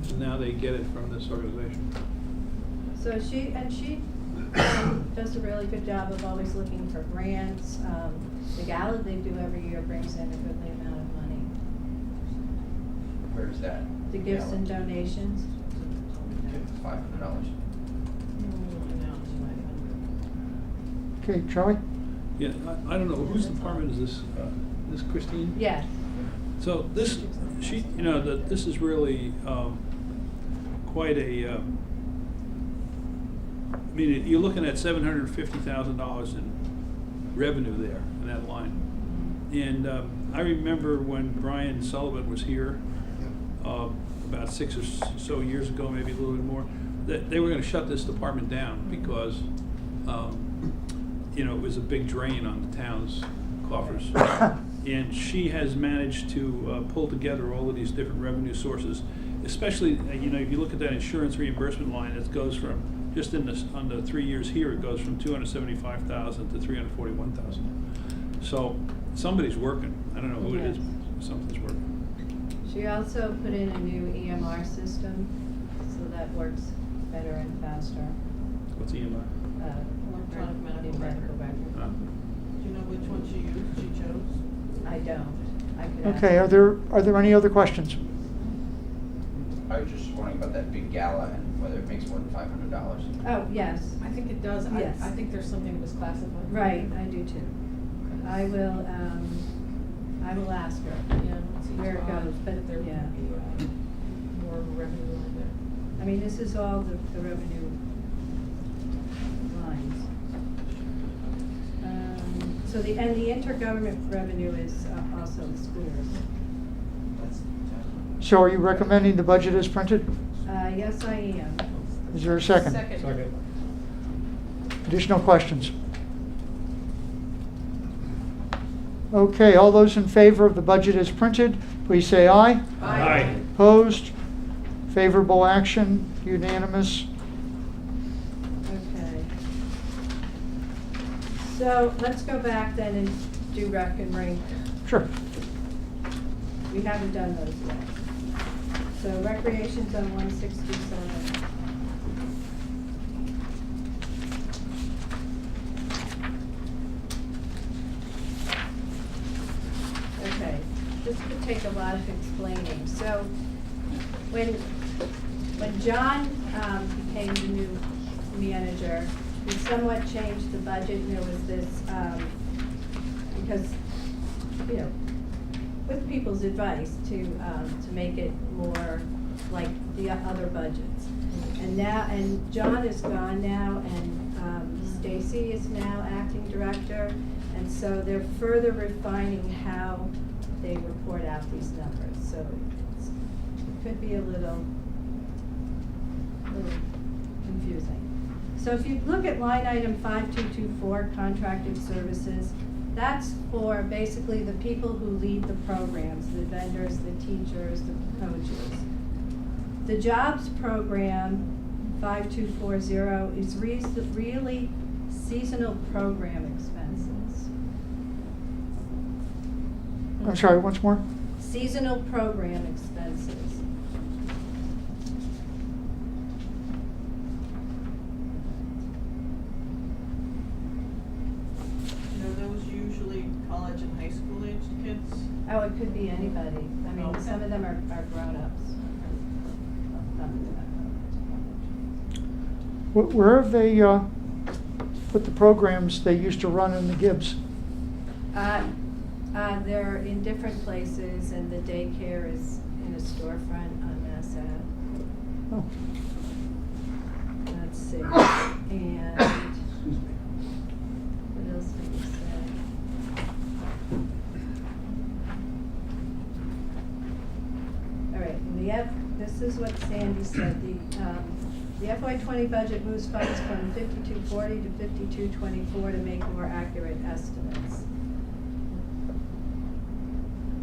B: and now they get it from this organization.
N: So she does a really good job of always looking for grants. The gala they do every year brings in a goodly amount of money.
J: Where is that?
N: The gifts
J: Yeah.
N: and donations.
J: $500.
A: Okay, Charlie?
B: Yeah, I don't know, whose department is this? This Christine?
N: Yes.
B: So this, this is really quite a, I mean, you're looking at $750,000 in revenue there in that line. And I remember when Brian Sullivan was here, about 6 or so years ago, maybe a little bit more, that they were going to shut this department down because, it was a big drain on the town's coffers. And she has managed to pull together all of these different revenue sources, especially, if you look at that insurance reimbursement line, it goes from, just on the 3 years here, it goes from $275,000 to $341,000. So somebody's working. I don't know who it is, but something's working.
N: She also put in a new EMR system, so that works better and faster.
B: What's EMI?
K: Electronic medical record.
B: Huh?
K: Do you know which one she used, she chose?
N: I don't. I could ask
A: Okay,
N: her.
A: are there any other questions?
J: I was just wondering about that big gala and whether it makes more than $500.
N: Oh, yes.
D: I think it does.
N: Yes.
D: I think there's something misclassified.
N: Right, I do too. I will ask her.
D: Yeah, it seems
N: Where it
D: odd
N: goes, but
D: that there
N: yeah.
D: would be more of a revenue line there.
N: I mean, this is all the revenue lines. So the intergovernment revenue is also the schools.
A: So are you recommending the budget as printed?
N: Yes, I am.
A: Is there a second?
D: Second.
A: Additional questions? Okay, all those in favor of the budget as printed, please say aye.
D: Aye.
A: Opposed? Favorable action, unanimous.
N: Okay. So let's go back then and do rec and rink.
A: Sure.
N: We haven't done those yet. So recreation's on 167. Okay, this could take a lot of explaining. So when John became the new manager, he somewhat changed the budget, and there was this, because, with people's advice to make it more like the other budgets. And John is gone now, and Stacy is now acting director, and so they're further refining how they report out these numbers. So it could be a little confusing. So if you look at line item 5224, contracted services, that's for basically the people who lead the programs, the vendors, the teachers, the coaches. The jobs program, 5240, is really seasonal program expenses.
A: I'm sorry, once more?
N: Seasonal program expenses.
K: Are those usually college and high school aged kids?
N: Oh, it could be anybody. I mean,
K: Okay.
N: some of them are grown-ups.
A: Where have they put the programs they used to run in the Gibbs?
N: They're in different places, and the daycare is in a storefront on Mass Ave.
A: Oh.
N: Let's see, and what else did we say? All right, and this is what Sandy said, the FY20 budget moves funds from 5240 to 5224 to make more accurate estimates.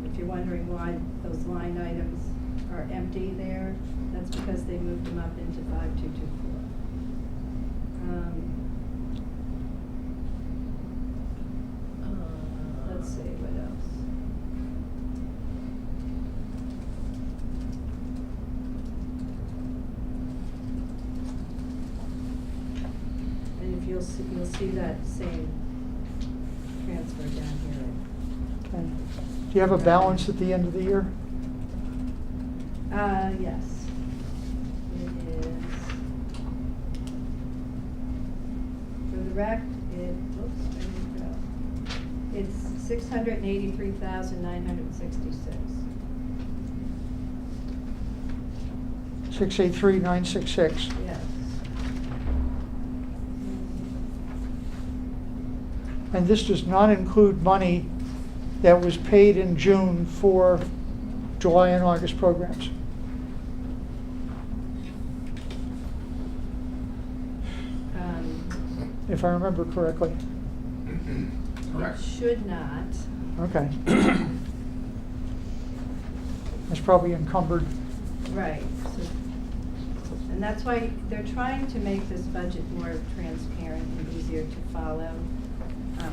N: If you're wondering why those line items are empty there, that's because they moved them up into 5224. Let's see, what else? And if you'll see that same transfer down here.
A: Okay. Do you have a balance at the end of the year?
N: Yes. It is. For the rec, where did it go? It's 683,966.
A: 683,966.
N: Yes.
A: And this does not include money that was paid in June for July and August programs. If I remember correctly.
N: It should not.
A: Okay. It's probably encumbered.
N: Right. And that's why they're trying to make this budget more transparent and easier to follow.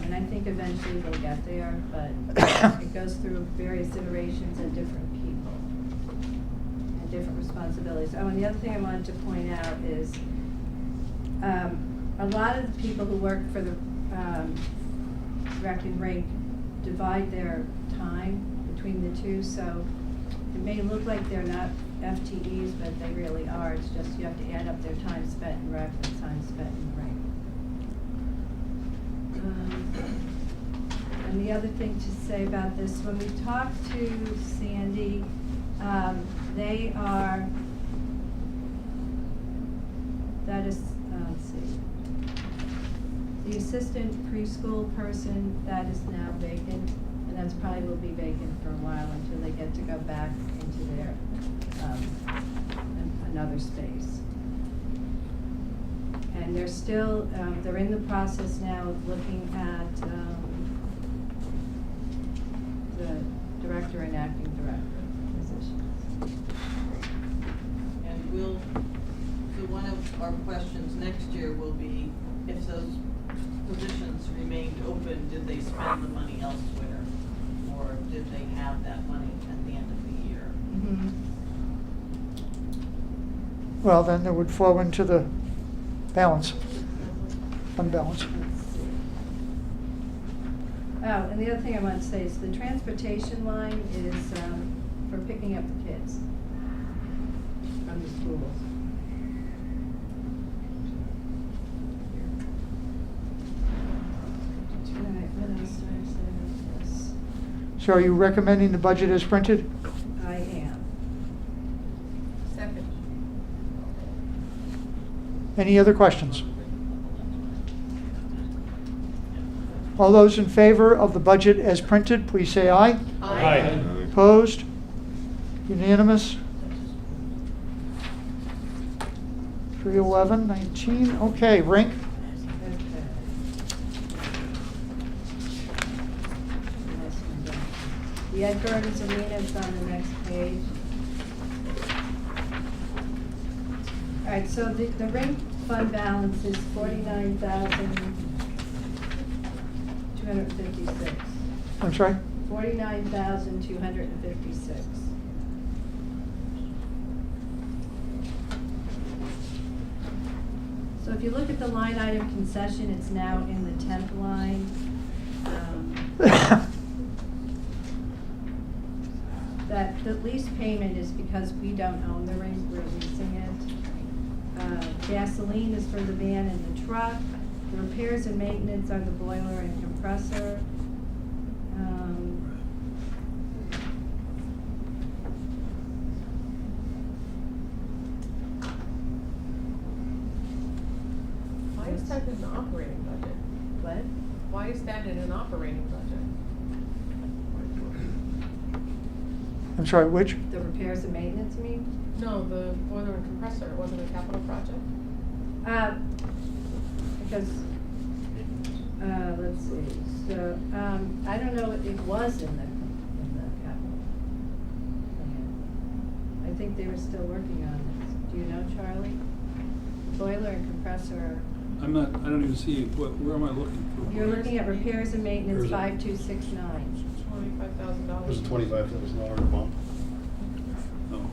N: And I think eventually they'll get there, but it goes through various iterations and different people and different responsibilities. Oh, and the other thing I wanted to point out is a lot of the people who work for the rec and rink divide their time between the two, so it may look like they're not FTEs, but they really are. It's just you have to add up their time spent in rec and time spent in rink. And the other thing to say about this, when we talked to Sandy, they are, that is, let's see, the assistant preschool person, that is now vacant, and that's probably will be vacant for a while until they get to go back into their, another space. And they're still, they're in the process now of looking at the director and acting director positions.
K: And so one of our questions next year will be, if those positions remained open, did they spend the money elsewhere? Or did they have that money at the end of the year?
N: Mm-hmm.
A: Well, then it would flow into the balance, fund balance.
N: Oh, and the other thing I want to say is the transportation line is for picking up the kids from the schools. All right, what else do I say about this?
A: So are you recommending the budget as printed?
N: I am.
D: Second.
A: Any other questions? All those in favor of the budget as printed, please say aye.
B: Aye.
A: Opposed? Unanimous? 311-19, okay, rink.
N: The Ed Burns Arena is on the next page. All right, so the rink fund balance is 49,256.
A: I'm sorry?
N: 49,256. So if you look at the line item concession, it's now in the 10th line. That the lease payment is because we don't own the rink, we're leasing it. Gasoline is for the van and the truck. The repairs and maintenance are the boiler and compressor.
D: is that in the operating budget?
N: What?
D: Why is that in an operating budget?
A: I'm sorry, which?
N: The repairs and maintenance, you mean?
D: No, the boiler and compressor, it wasn't a capital project?
N: Because, let's see, so, I don't know, it was in the capital plan. I think they were still working on this. Do you know, Charlie? Boiler and compressor.
B: I don't even see, where am I looking for?
N: You're looking at repairs and maintenance,
G: Where is it?
N: 5269.
D: $25,000.
G: There's a $25,000 bump.
B: No.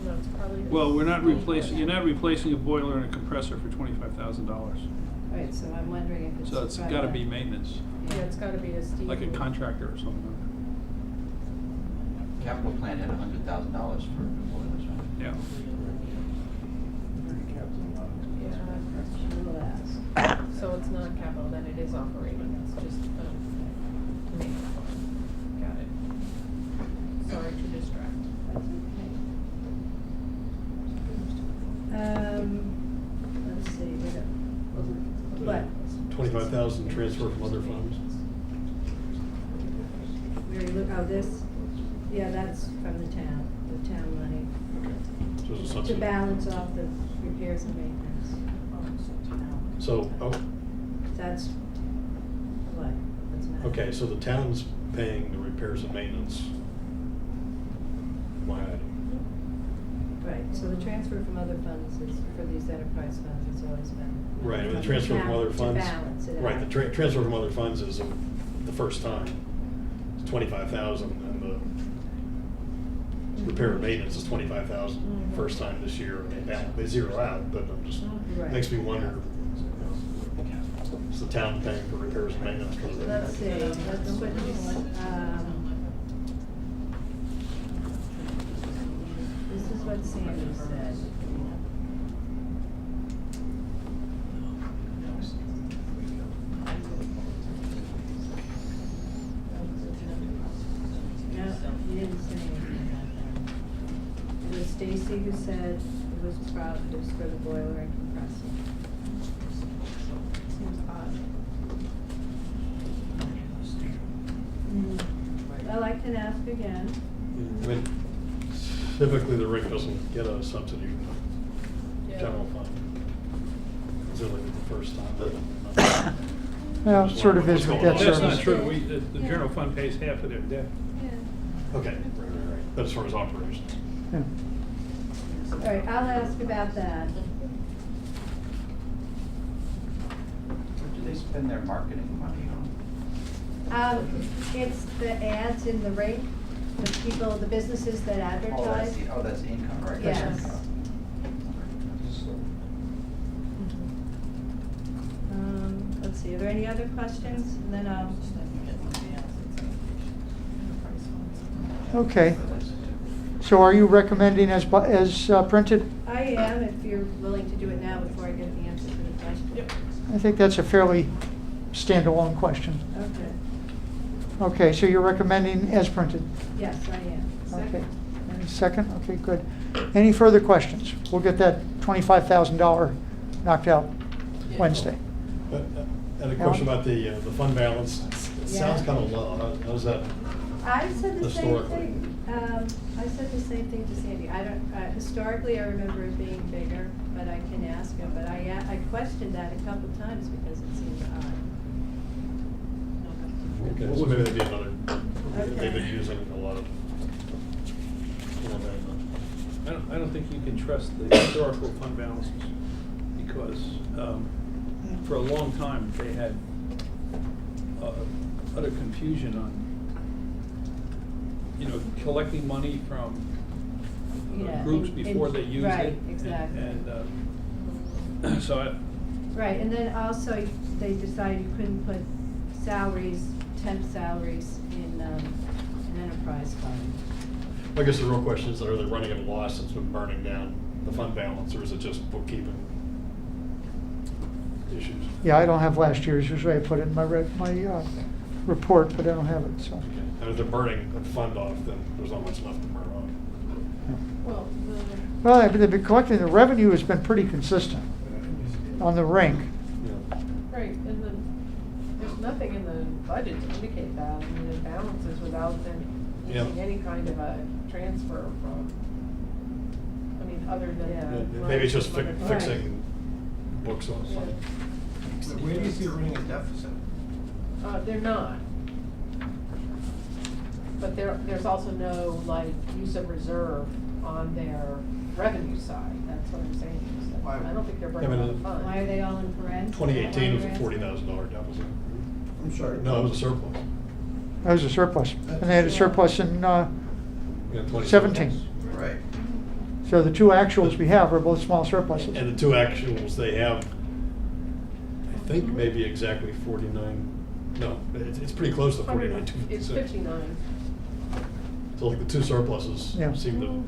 D: That's probably.
B: Well, you're not replacing a boiler and a compressor for $25,000.
N: Right, so I'm wondering if it's.
B: So it's gotta be maintenance,
D: Yeah, it's gotta be a Steve.
B: like a contractor or something.
J: Capital plan had $100,000 for boilers, right?
B: Yeah.
N: We'll ask.
D: So it's not capital, then it is operating, it's just, maintenance. Got it. Sorry to distract.
N: Let's see, what?
G: 25,000 transfer from other funds.
N: Where you look, oh, this, yeah, that's from the town money.
G: Okay. So it's a
N: To
G: subsidy.
N: balance off the repairs and maintenance.
G: So,
N: That's what? What's that?
G: okay, so the town's paying the repairs and maintenance line item.
N: Right, so the transfer from other funds is, for these enterprise funds, it's always been.
G: Right, and the transfer from other funds.
N: To balance it out.
G: Right, the transfer from other funds is the first time. It's 25,000, and the repair and maintenance is 25,000. First time this year. They zero out, but I'm just,
N: Right.
G: makes me wonder, is the town paying for repairs and maintenance for the?
N: Let's see, let's put, this is what Sandy said. No, he didn't say anything about that. It was Stacy who said it was for the boiler and compressor.
D: Seems odd.
N: Well, I can ask again.
G: I mean, typically the rig doesn't get a subsidy from the
D: Yeah.
G: general fund. It's only the first time.
A: Yeah, it sort of is with debt
B: That's
A: service.
B: not true, the general fund pays half of their debt.
G: Okay, right. But as far as operations.
A: Yeah.
N: All right, I'll ask about that.
J: What do they spend their marketing money on?
N: It's the ads in the ring, the people, the businesses that advertise.
J: That's income, right?
N: Yes.
J: That's income.
N: Let's see, are there any other questions? And then I'll.
A: Okay. So are you recommending as printed?
N: I am, if you're willing to do it now before I get the answer to the question.
D: Yep.
A: I think that's a fairly standalone question.
N: Okay,
A: Okay, so you're recommending as printed?
N: yes, I am.
A: Okay. Any second? Okay, good. Any further questions? We'll get that $25,000 knocked out Wednesday.
G: And a question about the fund balance. It sounds
N: Yeah.
G: kind of low. How's that?
N: I said the same
G: Historically.
N: thing. I said the same thing to Sandy. I don't, historically, I remember it being bigger, but I can ask him. But I questioned that a couple times because it seemed odd.
G: Okay, so maybe that'd be another,
N: Okay.
G: they've been using a lot of.
B: I don't think you can trust the historical fund balances, because for a long time, they had utter confusion on, collecting money from
N: Yeah,
B: groups
N: and-
B: before they used it.
N: right, exactly.
B: And so
N: Right, and then also they decided you couldn't put salaries, temp salaries in an enterprise fund.
G: I guess the real question is, are they running at a loss that's been burning down the fund balance, or is it just bookkeeping issues?
A: Yeah, I don't have last year's. Usually I put it in my report, but I don't have it, so.
G: And if they're burning the fund off, then there's not much left to burn off.
D: Well,
A: Well, they've been collecting, the revenue has been pretty consistent on the rink.
D: right, and there's nothing in the budget to indicate that. I mean, it balances without them using
G: Yeah.
D: any kind of a transfer from, I mean, other than.
N: Yeah.
G: Maybe it's just
D: Right.
G: fixing books on
D: Yeah.
G: something.
L: Where do you see it running a deficit?
D: They're not. But there's also no, like, use of reserve on their revenue side, that's what I'm saying. is that
L: Why-
D: I don't think they're
G: Yeah,
D: bringing
G: but
D: on funds.
N: Why are they all in parentheses?
G: 2018 was
N: Why
G: a
N: are you
G: $40,000 deficit.
L: I'm sorry.
G: No, it was a surplus.
A: That was a surplus. And they had a surplus in
G: Yeah,
A: 17.
L: Right.
A: So the two actuals we have are both small surpluses.
G: And the two actuals they have, I think maybe exactly 49, no, it's pretty close to 49,
D: It's 59.
G: So like the two surpluses
A: Yeah.
G: seem to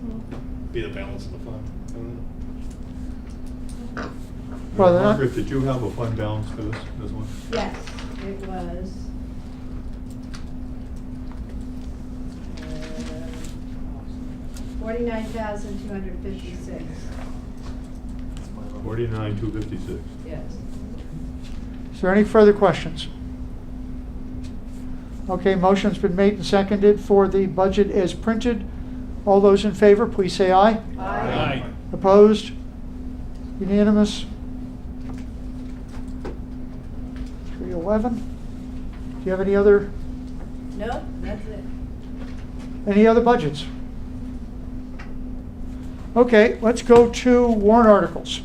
G: be the balance of the fund. I don't know.
A: Well, they're not-
H: Margaret, did you have a fund balance for this one?
N: Yes, it was. 49,256.
H: 49,256.
N: Yes.
A: Is there any further questions? Okay, motion's been made and seconded for the budget as printed. All those in favor, please say aye.
B: Aye.
A: Opposed? Unanimous? 311. Do you have any other,
N: Nope, that's it.
A: any other budgets? Okay, let's go to warrant articles.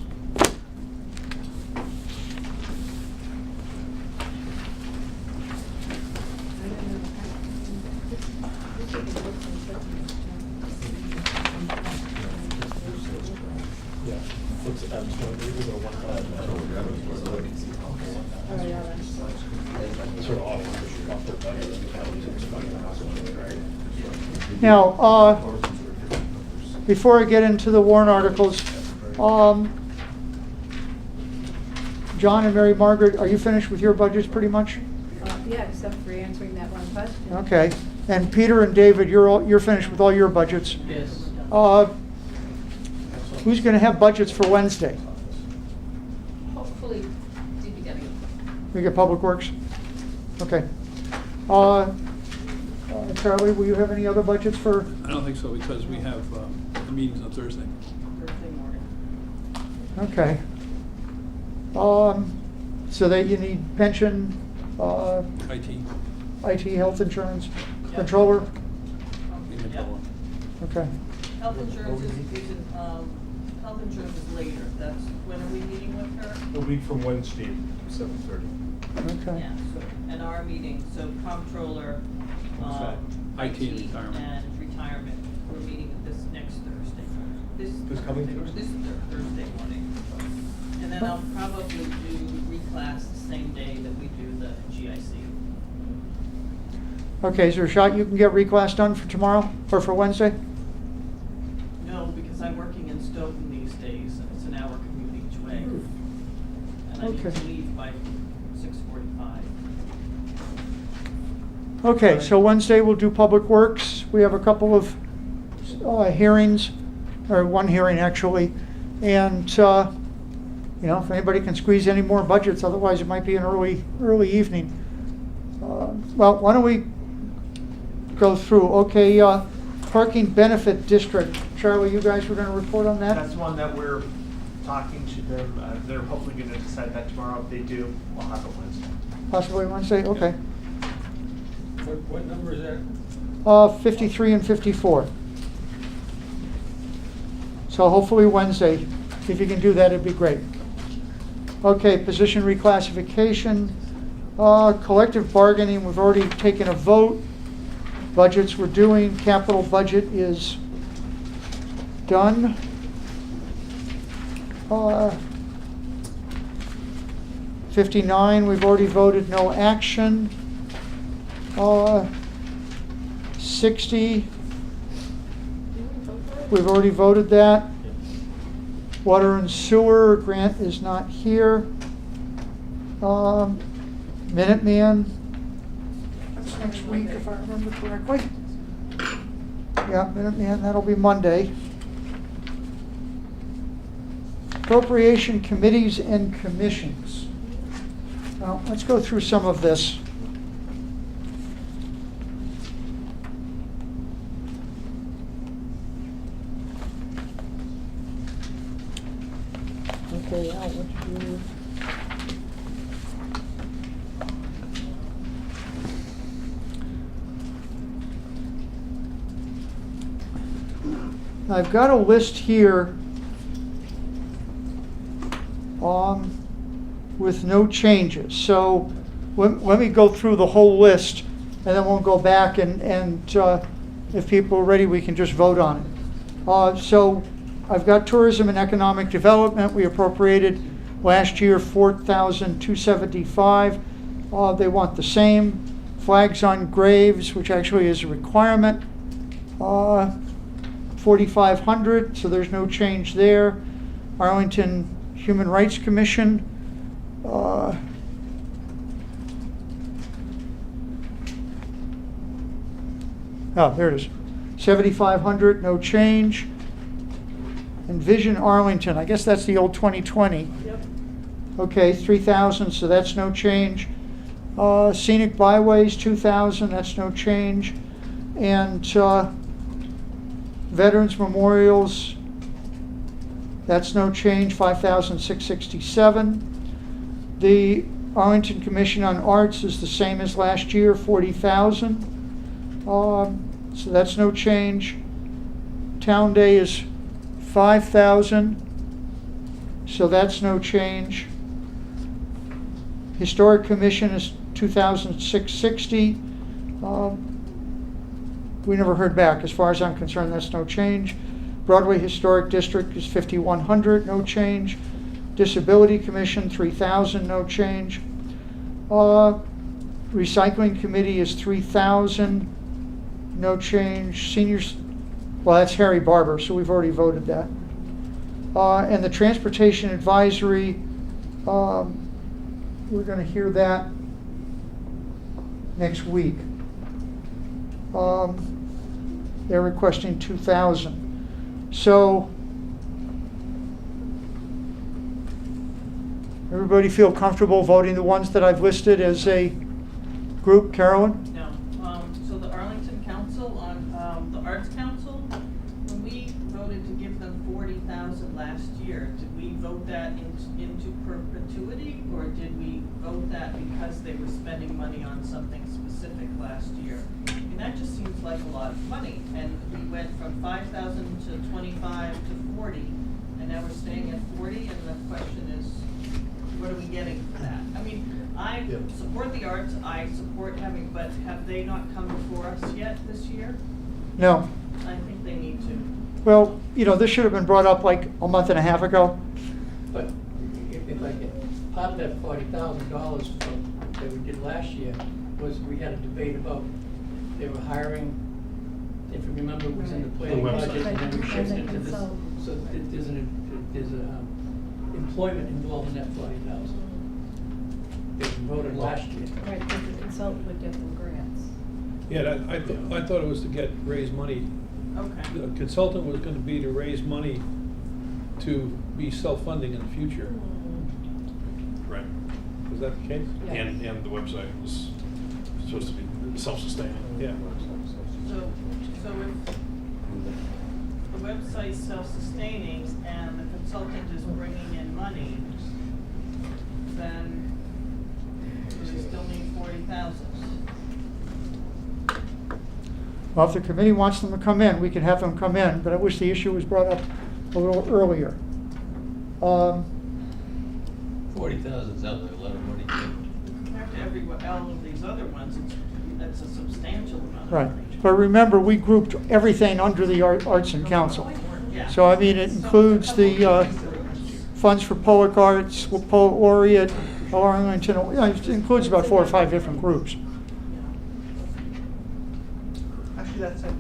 G: Yeah. What's the sort of off.
A: Now, before I get into the warrant articles, John and Mary Margaret, are you finished with your budgets pretty much?
N: Yeah, except for answering that one question.
A: Okay. And Peter and David, you're finished with all your budgets.
C: Yes.
A: Who's going to have budgets for Wednesday?
M: Hopefully, DPW.
A: We get Public Works? Okay. Charlie, will you have any other budgets for?
B: I don't think so, because we have the meetings on Thursday.
D: Thursday morning.
A: Okay. So that you need pension,
B: IT.
A: IT, health insurance,
K: Yep.
A: controller?
K: Yep.
A: Okay.
K: Health insurance health insurance is later, that's, when are we meeting with her?
F: A week from Wednesday, 7:30.
A: Okay.
K: Yeah, and our meeting, so comptroller,
B: What's that? IT and retirement.
K: And retirement, we're meeting this next Thursday.
F: This coming Thursday?
K: This Thursday morning. And then I'll probably do reclass the same day that we do the GIC.
A: Okay, is there a shot you can get reclass done for tomorrow, or for Wednesday?
K: No, because I'm working in Stoughton these days, and it's an hour commute each way. And I need to
A: Okay.
K: leave by 6:45.
A: Okay, so Wednesday we'll do Public Works. We have a couple of hearings, or one hearing actually. And, if anybody can squeeze any more budgets, otherwise it might be an early evening. Well, why don't we go through? Okay, parking benefit district. Charlie, you guys were gonna report on that?
E: That's one that we're talking to them, they're hopefully gonna decide that tomorrow. If they do, we'll have it Wednesday.
A: Possibly Wednesday, okay.
O: What number is that?
A: 53 and 54. So hopefully Wednesday, if you can do that, it'd be great. Okay, position reclassification, collective bargaining, we've already taken a vote. Budgets we're doing, capital budget is done. 59, we've already voted no action. 60, we've already voted that. Water and sewer, Grant is not here. Minuteman, that's next week if I remember correctly. Yeah, and that'll be Monday. Appropriation committees and commissions. Well, let's go through some of this. Okay, Al, what did you... I've got a list here with no changes. So let me go through the whole list, and then we'll go back and if people are ready, we can just vote on it. So I've got tourism and economic development. We appropriated last year $4,275. They want the same. Flags on graves, which actually is a requirement, $4,500, so there's no change there. Arlington Human Rights Commission, oh, there it is, $7,500, no change. Envision Arlington, I guess that's the old 2020.
C: Yep.
A: Okay, 3,000, so that's no change. Scenic Byways, 2,000, that's no change. And Veterans Memorials, that's no change, $5,667. The Arlington Commission on Arts is the same as last year, $40,000. So that's no change. Town Day is $5,000, so that's no change. Historic Commission is $2,660. We never heard back. As far as I'm concerned, that's no change. Broadway Historic District is $5,100, no change. Disability Commission, $3,000, no change. Recycling Committee is $3,000, no change. Seniors, well, that's Harry Barber, so we've already voted that. And the Transportation Advisory, we're going to hear that next week. They're requesting $2,000. So, everybody feel comfortable voting the ones that I've listed as a group? Carolyn?
K: No, so the Arlington Council the Arts Council, when we voted to give them $40,000 last year, did we vote that into perpetuity, or did we vote that because they were spending money on something specific last year? And that just seems like a lot of money, and we went from 5,000 to 25 to 40, and now we're staying at 40, and the question is, what are we getting for that? I mean, I support the arts, I support having, but have they not come before us yet this year?
A: No.
K: I think they need to.
A: Well, you know, this should have been brought up like a month and a half ago.
C: But if I get, part of that $40,000 that we did last year was we had a debate about, they were hiring, if you remember, it was in the planning budget, and then we shifted to this. So there's employment involved in that $40,000. That we voted last year.
N: Right, because the consultant would get them grants.
B: Yeah, I thought it was to raise money.
K: Okay.
B: The consultant was going to be to raise money to be self-funding in the future.
G: Right.
B: Was that the case?
N: Yeah.
G: And the website was supposed to be self-sustaining.
B: Yeah.
K: So if the website's self-sustaining and the consultant is bringing in money, then do they still need 40,000?
A: Well, if the committee wants them to come in, we can have them come in, but I wish the issue was brought up a little earlier.
O: 40,000 sounds like a lot of money.
K: Compared to all of these other ones, that's a substantial amount of
A: Right.
K: money.
A: But remember, we grouped everything under the Arts and Council.
K: Yeah.
A: So, I mean, it includes the funds for Poet Arts, Poet Laureate, Arlington, it includes about 4 or 5 different groups.
E: Actually, that's it.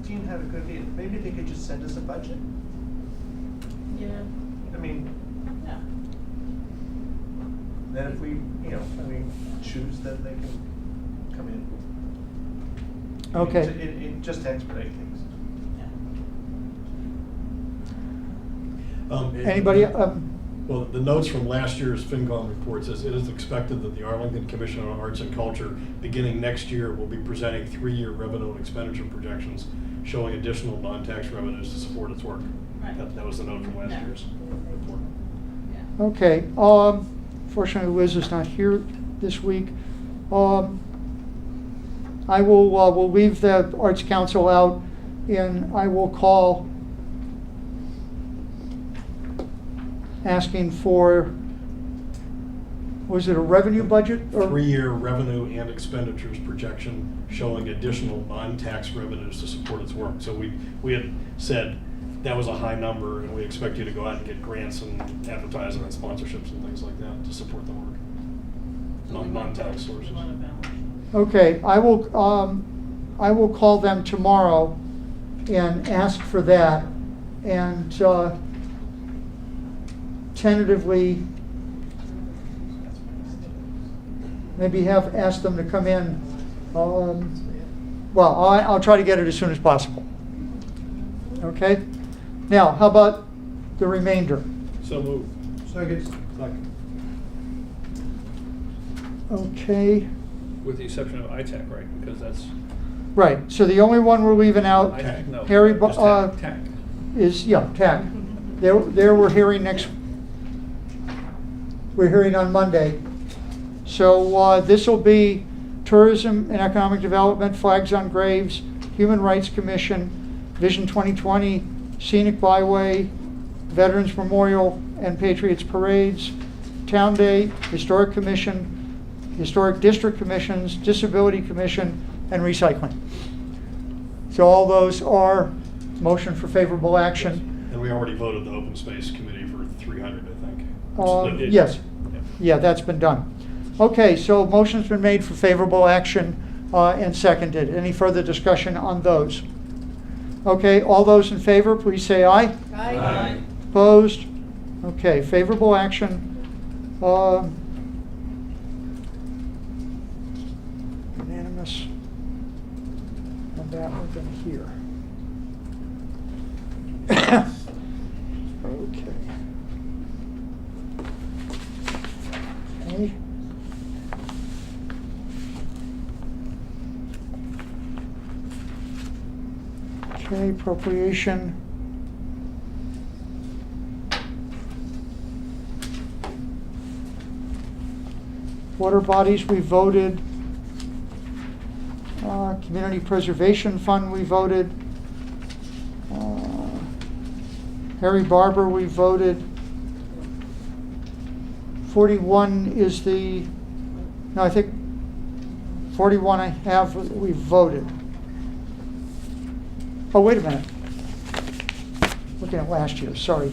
E: Dean had a good idea. Maybe they could just send us a budget.
K: Yeah.
E: I mean,
K: Yeah.
E: then if we choose, then they can come in.
A: Okay.
E: Just to expedite things.
A: Anybody?
G: Well, the notes from last year's FinCom report says it is expected that the Arlington Commission on Arts and Culture, beginning next year, will be presenting 3-year revenue and expenditure projections showing additional non-tax revenues to support its work.
K: Right.
G: That was the note from last
K: Yeah.
G: year's report.
K: Yeah.
A: Okay, fortunately Liz is not here this week. I will, we'll leave the Arts Council out, and I will call asking for, was it a revenue budget? Or
G: 3-year revenue and expenditures projection showing additional non-tax revenues to support its work. So we had said that was a high number, and we expect you to go out and get grants and advertising and sponsorships and things like that to support the work.
K: So we want-
G: Non-tax
K: we
G: sources.
K: want a balance.
A: Okay, I will call them tomorrow and ask for that, and tentatively maybe ask them to come in. Well, I'll try to get it as soon as possible. Okay? Now, how about the remainder?
B: So moved.
L: Second.
A: Okay,
B: With the exception of ITAC, right? Because that's.
A: right, so the only one we're leaving out,
B: ITAC, no.
A: Harry,
B: Just TAC.
A: is, yeah, TAC. There we're hearing we're hearing on Monday. So this will be Tourism and Economic Development, Flags on Graves, Human Rights Commission, Vision 2020, Scenic Byway, Veterans Memorial and Patriots Parades, Town Day, Historic Commission, Historic District Commissions, Disability Commission, and Recycling. So all those are motion for favorable action.
G: And we already voted the Open Space Committee for 300, I think.
A: Yes. Yeah, that's been done. Okay, so motion's been made for favorable action and seconded. Any further discussion on those? Okay, all those in favor, please say aye.
K: Aye.
A: Opposed? Okay, favorable action. Unanimous. On that we're going to hear. Okay. Okay. Okay, appropriation. Water bodies, we voted. Community Preservation Fund, we voted. Harry Barber, we voted. 41 is the, no, I think 41 I have, we voted. Oh, wait a minute. Looking at last year, sorry.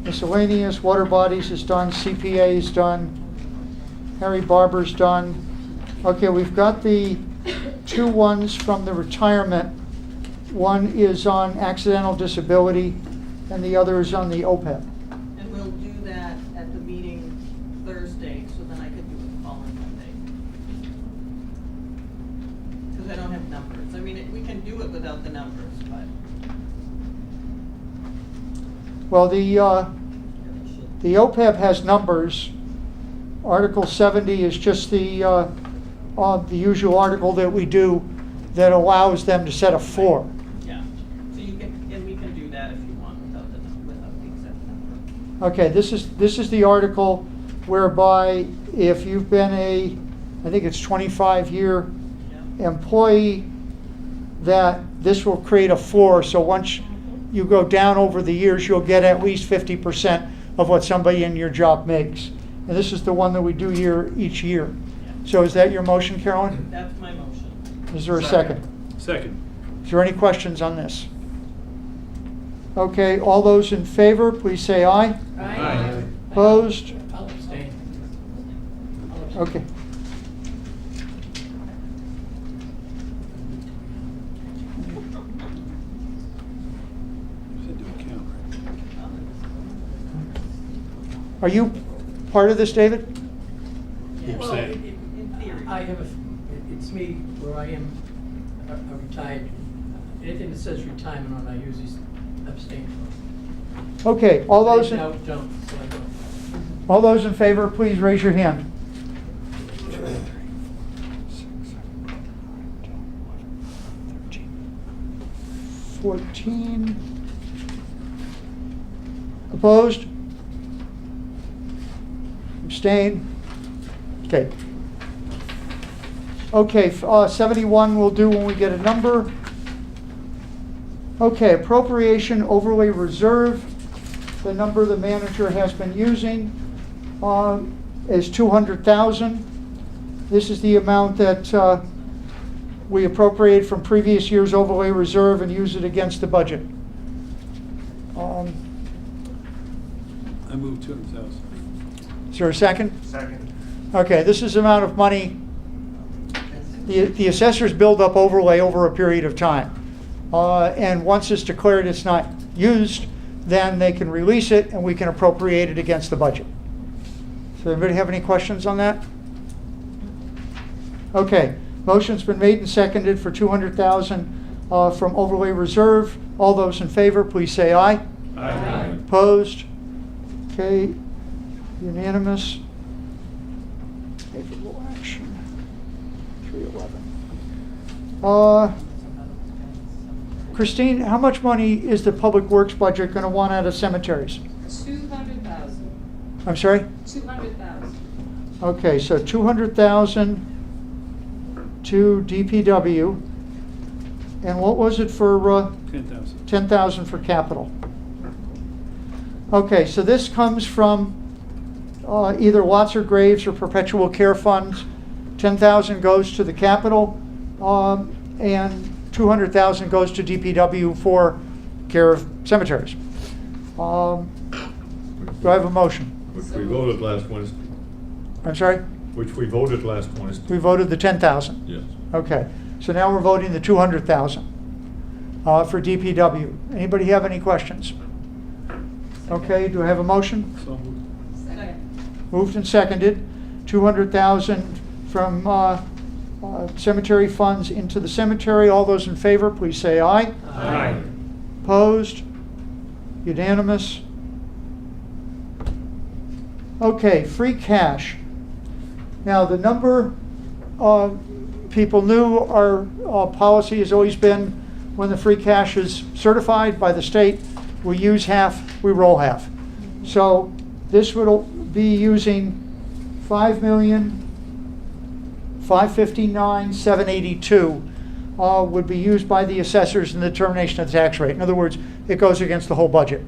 A: Miscellaneous, water bodies is done, CPA is done, Harry Barber's done. Okay, we've got the 2 ones from the retirement. One is on accidental disability, and the other is on the OPEB.
K: And we'll do that at the meeting Thursday, so then I could do it the following Monday. Because I don't have numbers. I mean, we can do it without the numbers, but.
A: Well, the OPEB has numbers. Article 70 is just the usual article that we do that allows them to set a floor.
K: Yeah, so you can, and we can do that if you want without the exact number.
A: Okay, this is the article whereby if you've been I think it's 25-year employee, that this will create a floor. So once you go down over the years, you'll get at least 50% of what somebody in your job makes. And this is the one that we do each year. So is that your motion, Carolyn?
K: That's my motion.
A: Is there a second?
B: Second.
A: Is there any questions on this? Okay, all those in favor, please say aye.
C: Aye.
A: Opposed?
C: I'll abstain.
A: Okay. Are you part of this, David?
G: Keep
C: Well,
G: saying.
K: In theory.
C: I have it's me where I am a retired, anything that says retirement on, I usually abstain from.
A: Okay, all those,
C: No, don't, so I don't.
A: all those in favor, please raise your hand. 14. Opposed? Abstain? Okay. Okay, 71 we'll do when we get a number. Okay, appropriation overlay reserve. The number the manager has been using is 200,000. This is the amount that we appropriate from previous year's overlay reserve and use it against the budget.
B: I move 200,000.
A: Is there a second?
E: Second.
A: Okay, this is the amount of money the assessors build up overlay over a period of time. And once it's declared it's not used, then they can release it and we can appropriate it against the budget. So anybody have any questions on that? Okay, motion's been made and seconded for 200,000 from overlay reserve. All those in favor, please say aye.
B: Aye.
A: Opposed? Okay, unanimous. Favorable action. 311. Christine, how much money is the public works budget going to want out of cemeteries?
M: 200,000.
A: I'm sorry?
M: 200,000.
A: Okay, so 200,000 to DPW. And what was it for
B: 10,000.
A: 10,000 for capital? Okay, so this comes from either lots or graves or perpetual care funds. 10,000 goes to the capital, and 200,000 goes to DPW for care of cemeteries. Do I have a motion?
H: Which we voted last Wednesday.
A: I'm sorry?
H: Which we voted last Wednesday.
A: We voted the 10,000.
H: Yes.
A: Okay, so now we're voting the 200,000 for DPW. Anybody have any questions? Okay, do I have a motion?
B: So moved.
M: Second.
A: Moved and seconded. 200,000 from cemetery funds into the cemetery. All those in favor, please say aye.
B: Aye.
A: Opposed? Unanimous? Okay, free cash. Now, the number people knew our policy has always been when the free cash is certified by the state, we use half, we roll half. So this would be using $5,559,782 would be used by the assessors in the determination of the tax rate. In other words, it goes against the whole budget.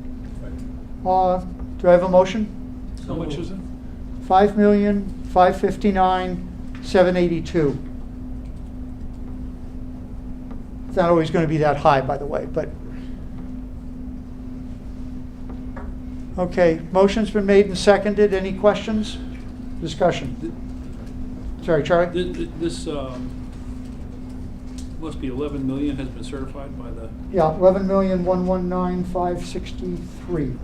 A: Do I have a motion?
B: How much is it?
A: $5,559,782. It's not always going to be that high, by the way, but. Okay, motion's been made and seconded. Any questions? Discussion? Sorry, Charlie?
B: This must be 11 million has been certified by the.
A: Yeah, 11,119,563.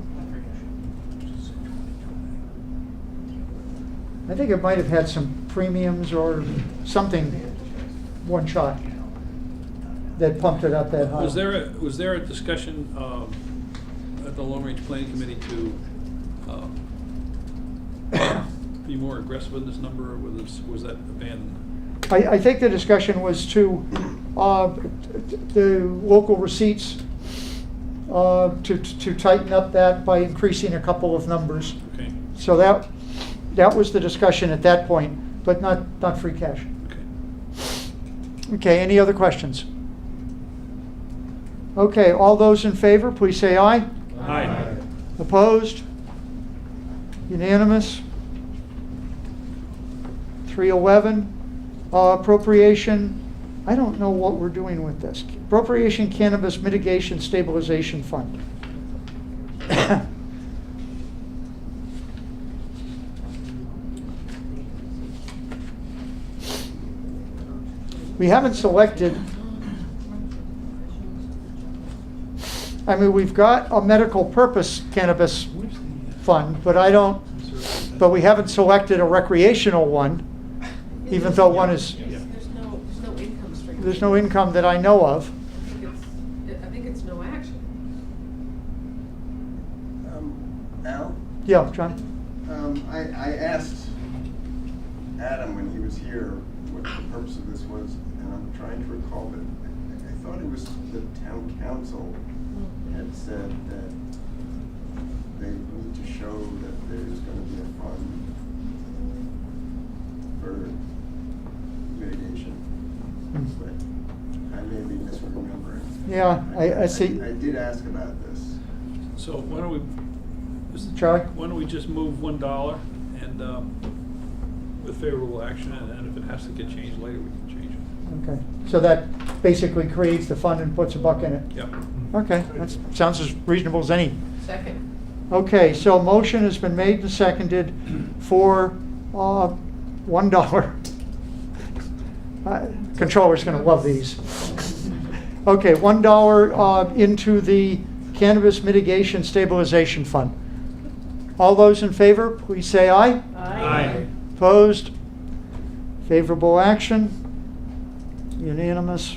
A: I think it might have had some premiums or something, one shot, that pumped it up that high.
B: Was there a discussion at the Long Range Planning Committee to be more aggressive in this number, or was that abandoned?
A: I think the discussion was to the local receipts to tighten up that by increasing a couple of numbers.
B: Okay.
A: So that was the discussion at that point, but not free cash.
B: Okay.
A: Okay, any other questions? Okay, all those in favor, please say aye.
B: Aye.
A: Opposed? Unanimous? 311. Appropriation, I don't know what we're doing with this. Appropriation Cannabis Mitigation Stabilization Fund. We haven't selected. I mean, we've got a medical purpose cannabis fund, but we haven't selected a recreational one, even though one is.
D: There's no income stream
A: there's no income that I know of.
D: I think it's no action.
I: Al?
A: Yeah, John?
I: I asked Adam when he was here what the purpose of this was, and I'm trying to recall, but I thought it was the town council had said that they need to show that there's gonna be a fund for mitigation. But I may be misremembering.
A: Yeah, I see.
I: I did ask about this.
B: So why don't we,
A: Charlie?
B: why don't we just move $1 and, with favorable action, and then if it has to get changed later, we can change it.
A: Okay, so that basically creates the fund and puts a buck in it?
B: Yep.
A: Okay, that sounds as reasonable as any.
D: Second.
A: Okay, so motion has been made and seconded for $1. Controller's gonna love these. Okay, $1 into the Cannabis Mitigation Stabilization Fund. All those in favor, please say aye.
B: Aye.
A: Opposed? Favorable action? Unanimous.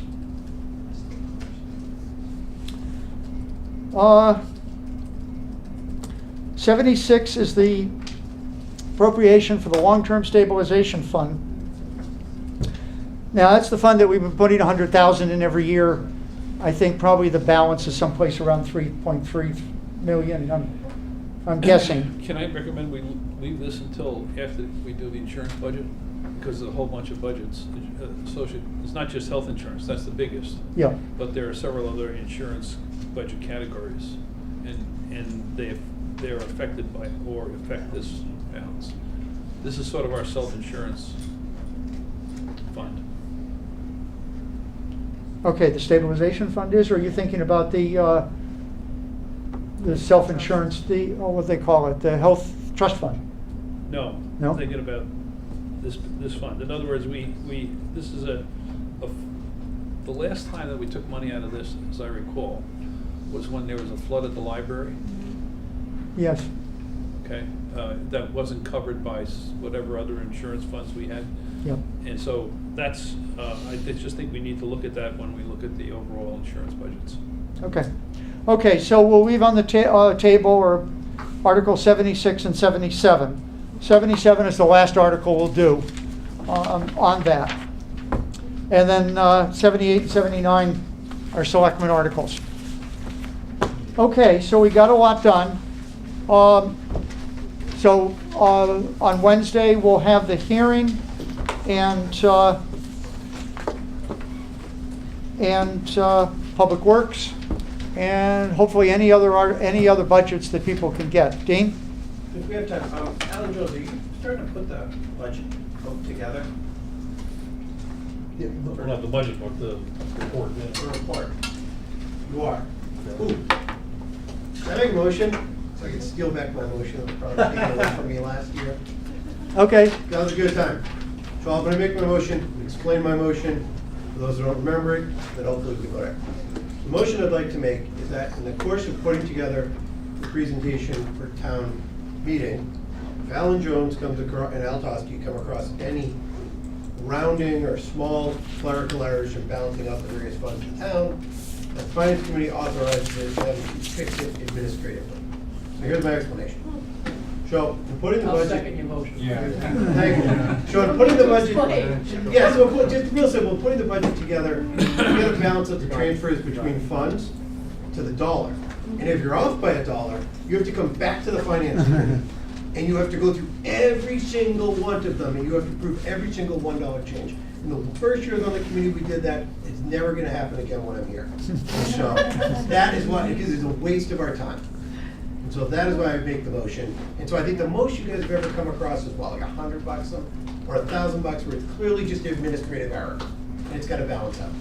A: 76 is the appropriation for the Long-Term Stabilization Fund. Now, that's the fund that we've been putting $100,000 in every year. I think probably the balance is someplace around 3.3 million, I'm guessing.
B: Can I recommend we leave this until after we do the insurance budget? Because there's a whole bunch of budgets associated. It's not just health insurance, that's the biggest.
A: Yeah.
B: But there are several other insurance budget categories, and they're affected by, or affect this balance. This is sort of our self-insurance fund.
A: Okay, the stabilization fund is, or are you thinking about the self-insurance, what they call it, the health trust fund?
B: No,
A: No?
B: I'm thinking about this fund. In other words, this is the last time that we took money out of this, as I recall, was when there was a flood at the library.
A: Yes.
B: Okay, that wasn't covered by whatever other insurance funds we had.
A: Yep.
B: And so that's, I just think we need to look at that when we look at the overall insurance budgets.
A: Okay. Okay, so we'll leave on the table or Article 76 and 77. 77 is the last article we'll do on that. And then 78 and 79 are selectmen articles. Okay, so we got a lot done. So on Wednesday, we'll have the hearing and Public Works, and hopefully any other budgets that people can get. Dean?
L: If we have time, Alan Jones, are you starting to put the budget book together?
G: Or not the budget book, the report.
L: The report. You are? Ooh. Can I make a motion? So I can steal back my motion that was probably taken away from me last year.
A: Okay.
L: That was a good time. So I'm gonna make my motion, explain my motion. For those who don't remember it, then hopefully we can vote it. The motion I'd like to make is that in the course of putting together the presentation for town meeting, if Alan Jones comes across, and Al Toski come across any rounding or small clerical errors in balancing out the various funds in town, the finance committee authorizes them to fix it administratively. So here's my explanation. So, in putting the budget.
C: I'll second your motion.
L: Thank you. So in putting the budget, yeah, so just real simple, putting the budget together, you get a balance of the transfers between funds to the dollar. And if you're off by $1, you have to come back to the finance committee, and you have to go through every single one of them, and you have to prove every single $1 change. In the first years on the committee, we did that. It's never gonna happen again when I'm here. So, that is why, because it's a waste of our time. And so that is why I make the motion. And so I think the most you guys have ever come across is what, like $100 or $1,000, where it's clearly just an administrative error, and it's gotta balance out.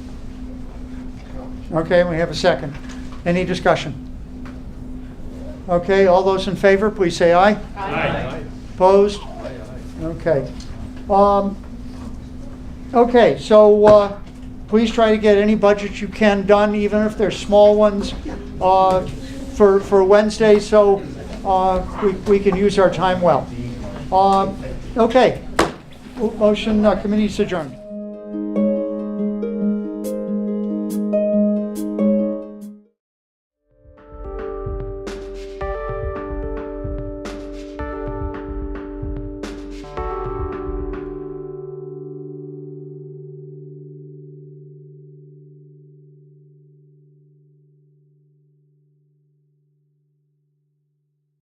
A: Okay, we have a second. Any discussion? Okay, all those in favor, please say aye.
B: Aye.
A: Opposed? Okay. Okay, so please try to get any budget you can done, even if they're small ones, for Wednesday, so we can use our time well. Okay. Motion, committee's adjourned.